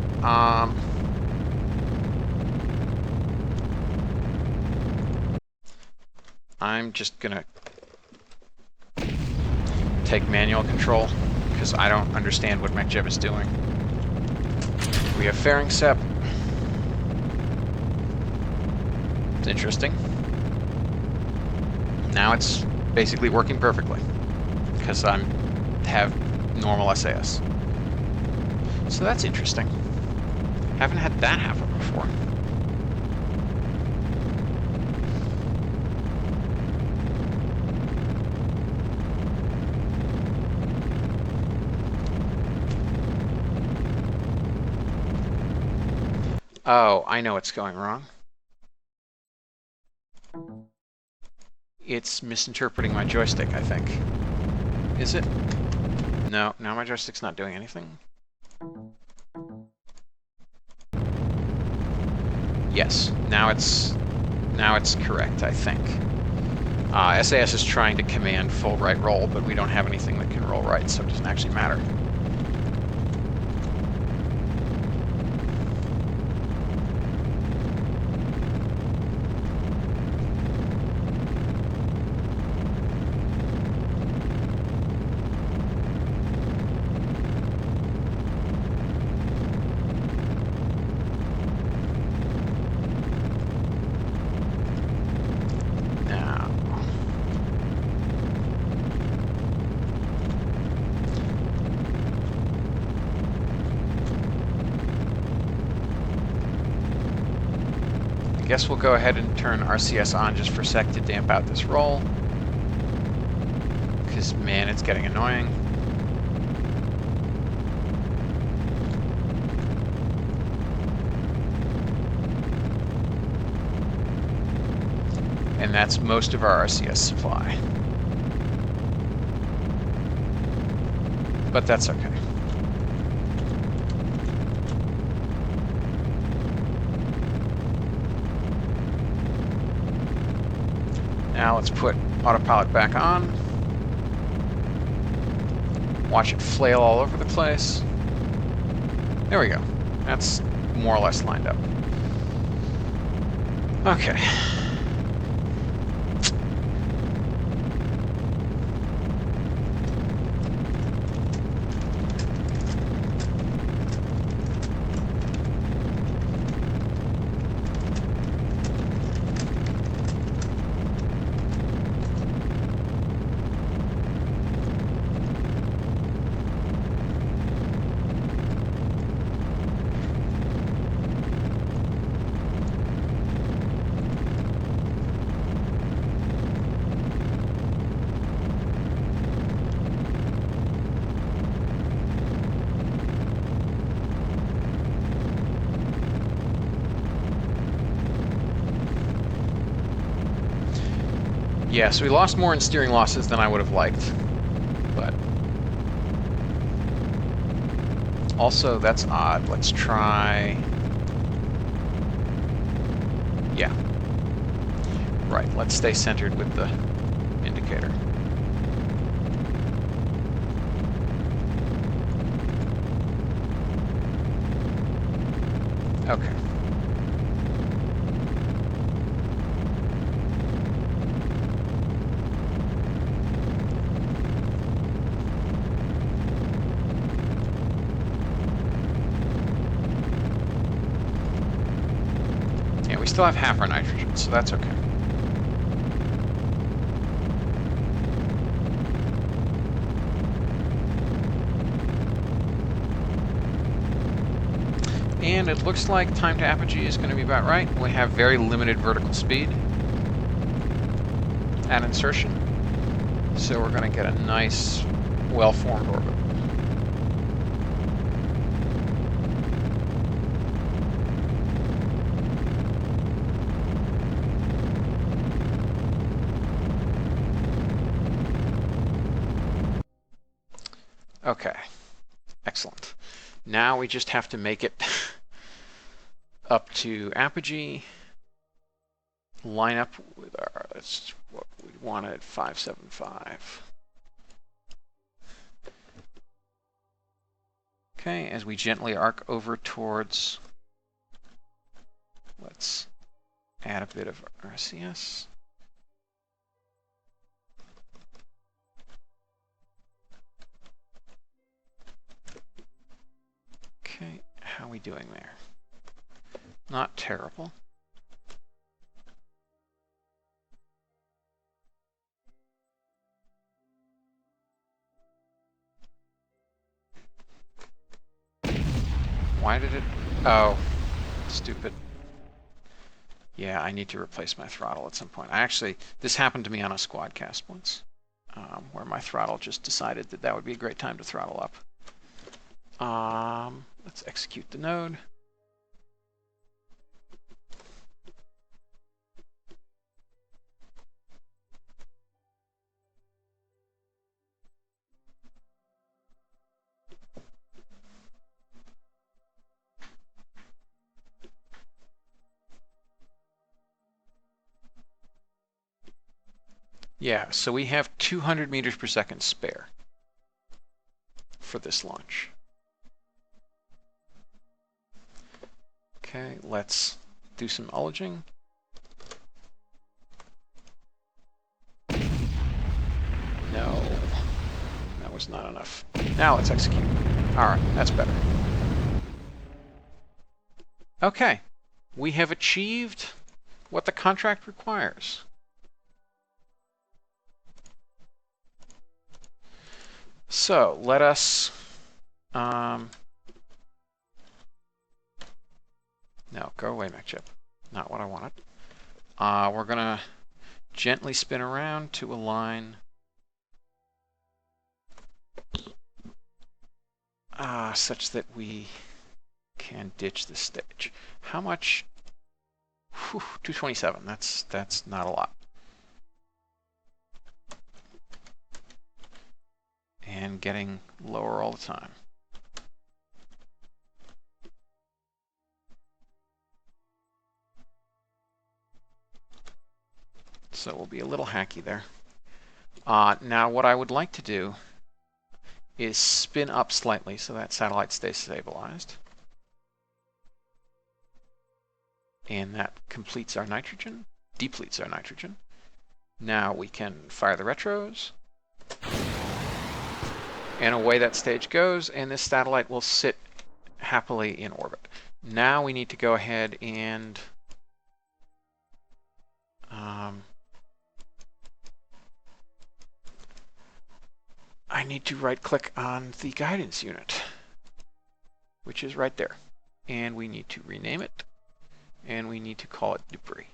I'm just going to take manual control because I don't understand what MechJeb is doing. We have fairing sep. It's interesting. Now it's basically working perfectly because I have normal SAS. So that's interesting. Haven't had that happen before. Oh, I know what's going wrong. It's misinterpreting my joystick, I think. Is it? No, now my joystick's not doing anything. Yes, now it's correct, I think. SAS is trying to command full right roll, but we don't have anything that can roll right, so it doesn't actually matter. I guess we'll go ahead and turn RCS on just for a sec to damp out this roll. Because, man, it's getting annoying. And that's most of our RCS supply. But that's okay. Now let's put autopilot back on. Watch it flail all over the place. There we go. That's more or less lined up. Okay. Yeah, so we lost more in steering losses than I would have liked, but also that's odd. Let's try, yeah, right, let's stay centered with the indicator. Okay. Yeah, we still have half our nitrogen, so that's okay. And it looks like time to apogee is going to be about right. We have very limited vertical speed at insertion, so we're going to get a nice, well-formed orbit. Okay, excellent. Now we just have to make it up to apogee, line up with our, that's what we wanted, 575. Okay, as we gently arc over towards, let's add a bit of RCS. Okay, how are we doing there? Not terrible. Why did it? Oh, stupid. Yeah, I need to replace my throttle at some point. This happened to me on a squadcast once, where my throttle just decided that would be a great time to throttle up. Let's execute the node. Yeah, so we have 200 meters per second spare for this launch. Okay, let's do some ullaging. No, that was not enough. Now let's execute. All right, that's better. Okay, we have achieved what the contract requires. So let us, no, go away, MechChip. Not what I wanted. We're gonna gently spin around to align such that we can ditch this stage. How much? Whew, 227. That's not a lot. And getting lower all the time. So we'll be a little hacky there. Now what I would like to do is spin up slightly so that satellite stays stabilized. And that completes our nitrogen, depletes our nitrogen. Now we can fire the retros. And away that stage goes, and this satellite will sit happily in orbit. Now we need to go ahead and I need to right-click on the guidance unit, which is right there. And we need to rename it, and we need to call it debris.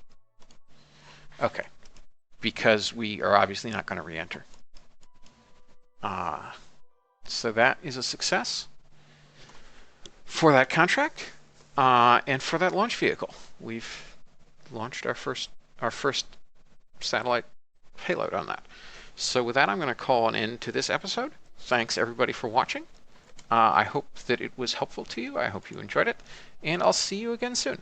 Okay, because we are obviously not going to re-enter. So that is a success for that contract and for that launch vehicle. We've launched our first satellite payload on that. So with that, I'm going to call an end to this episode. Thanks everybody for watching. I hope that it was helpful to you. I hope you enjoyed it, and I'll see you again soon.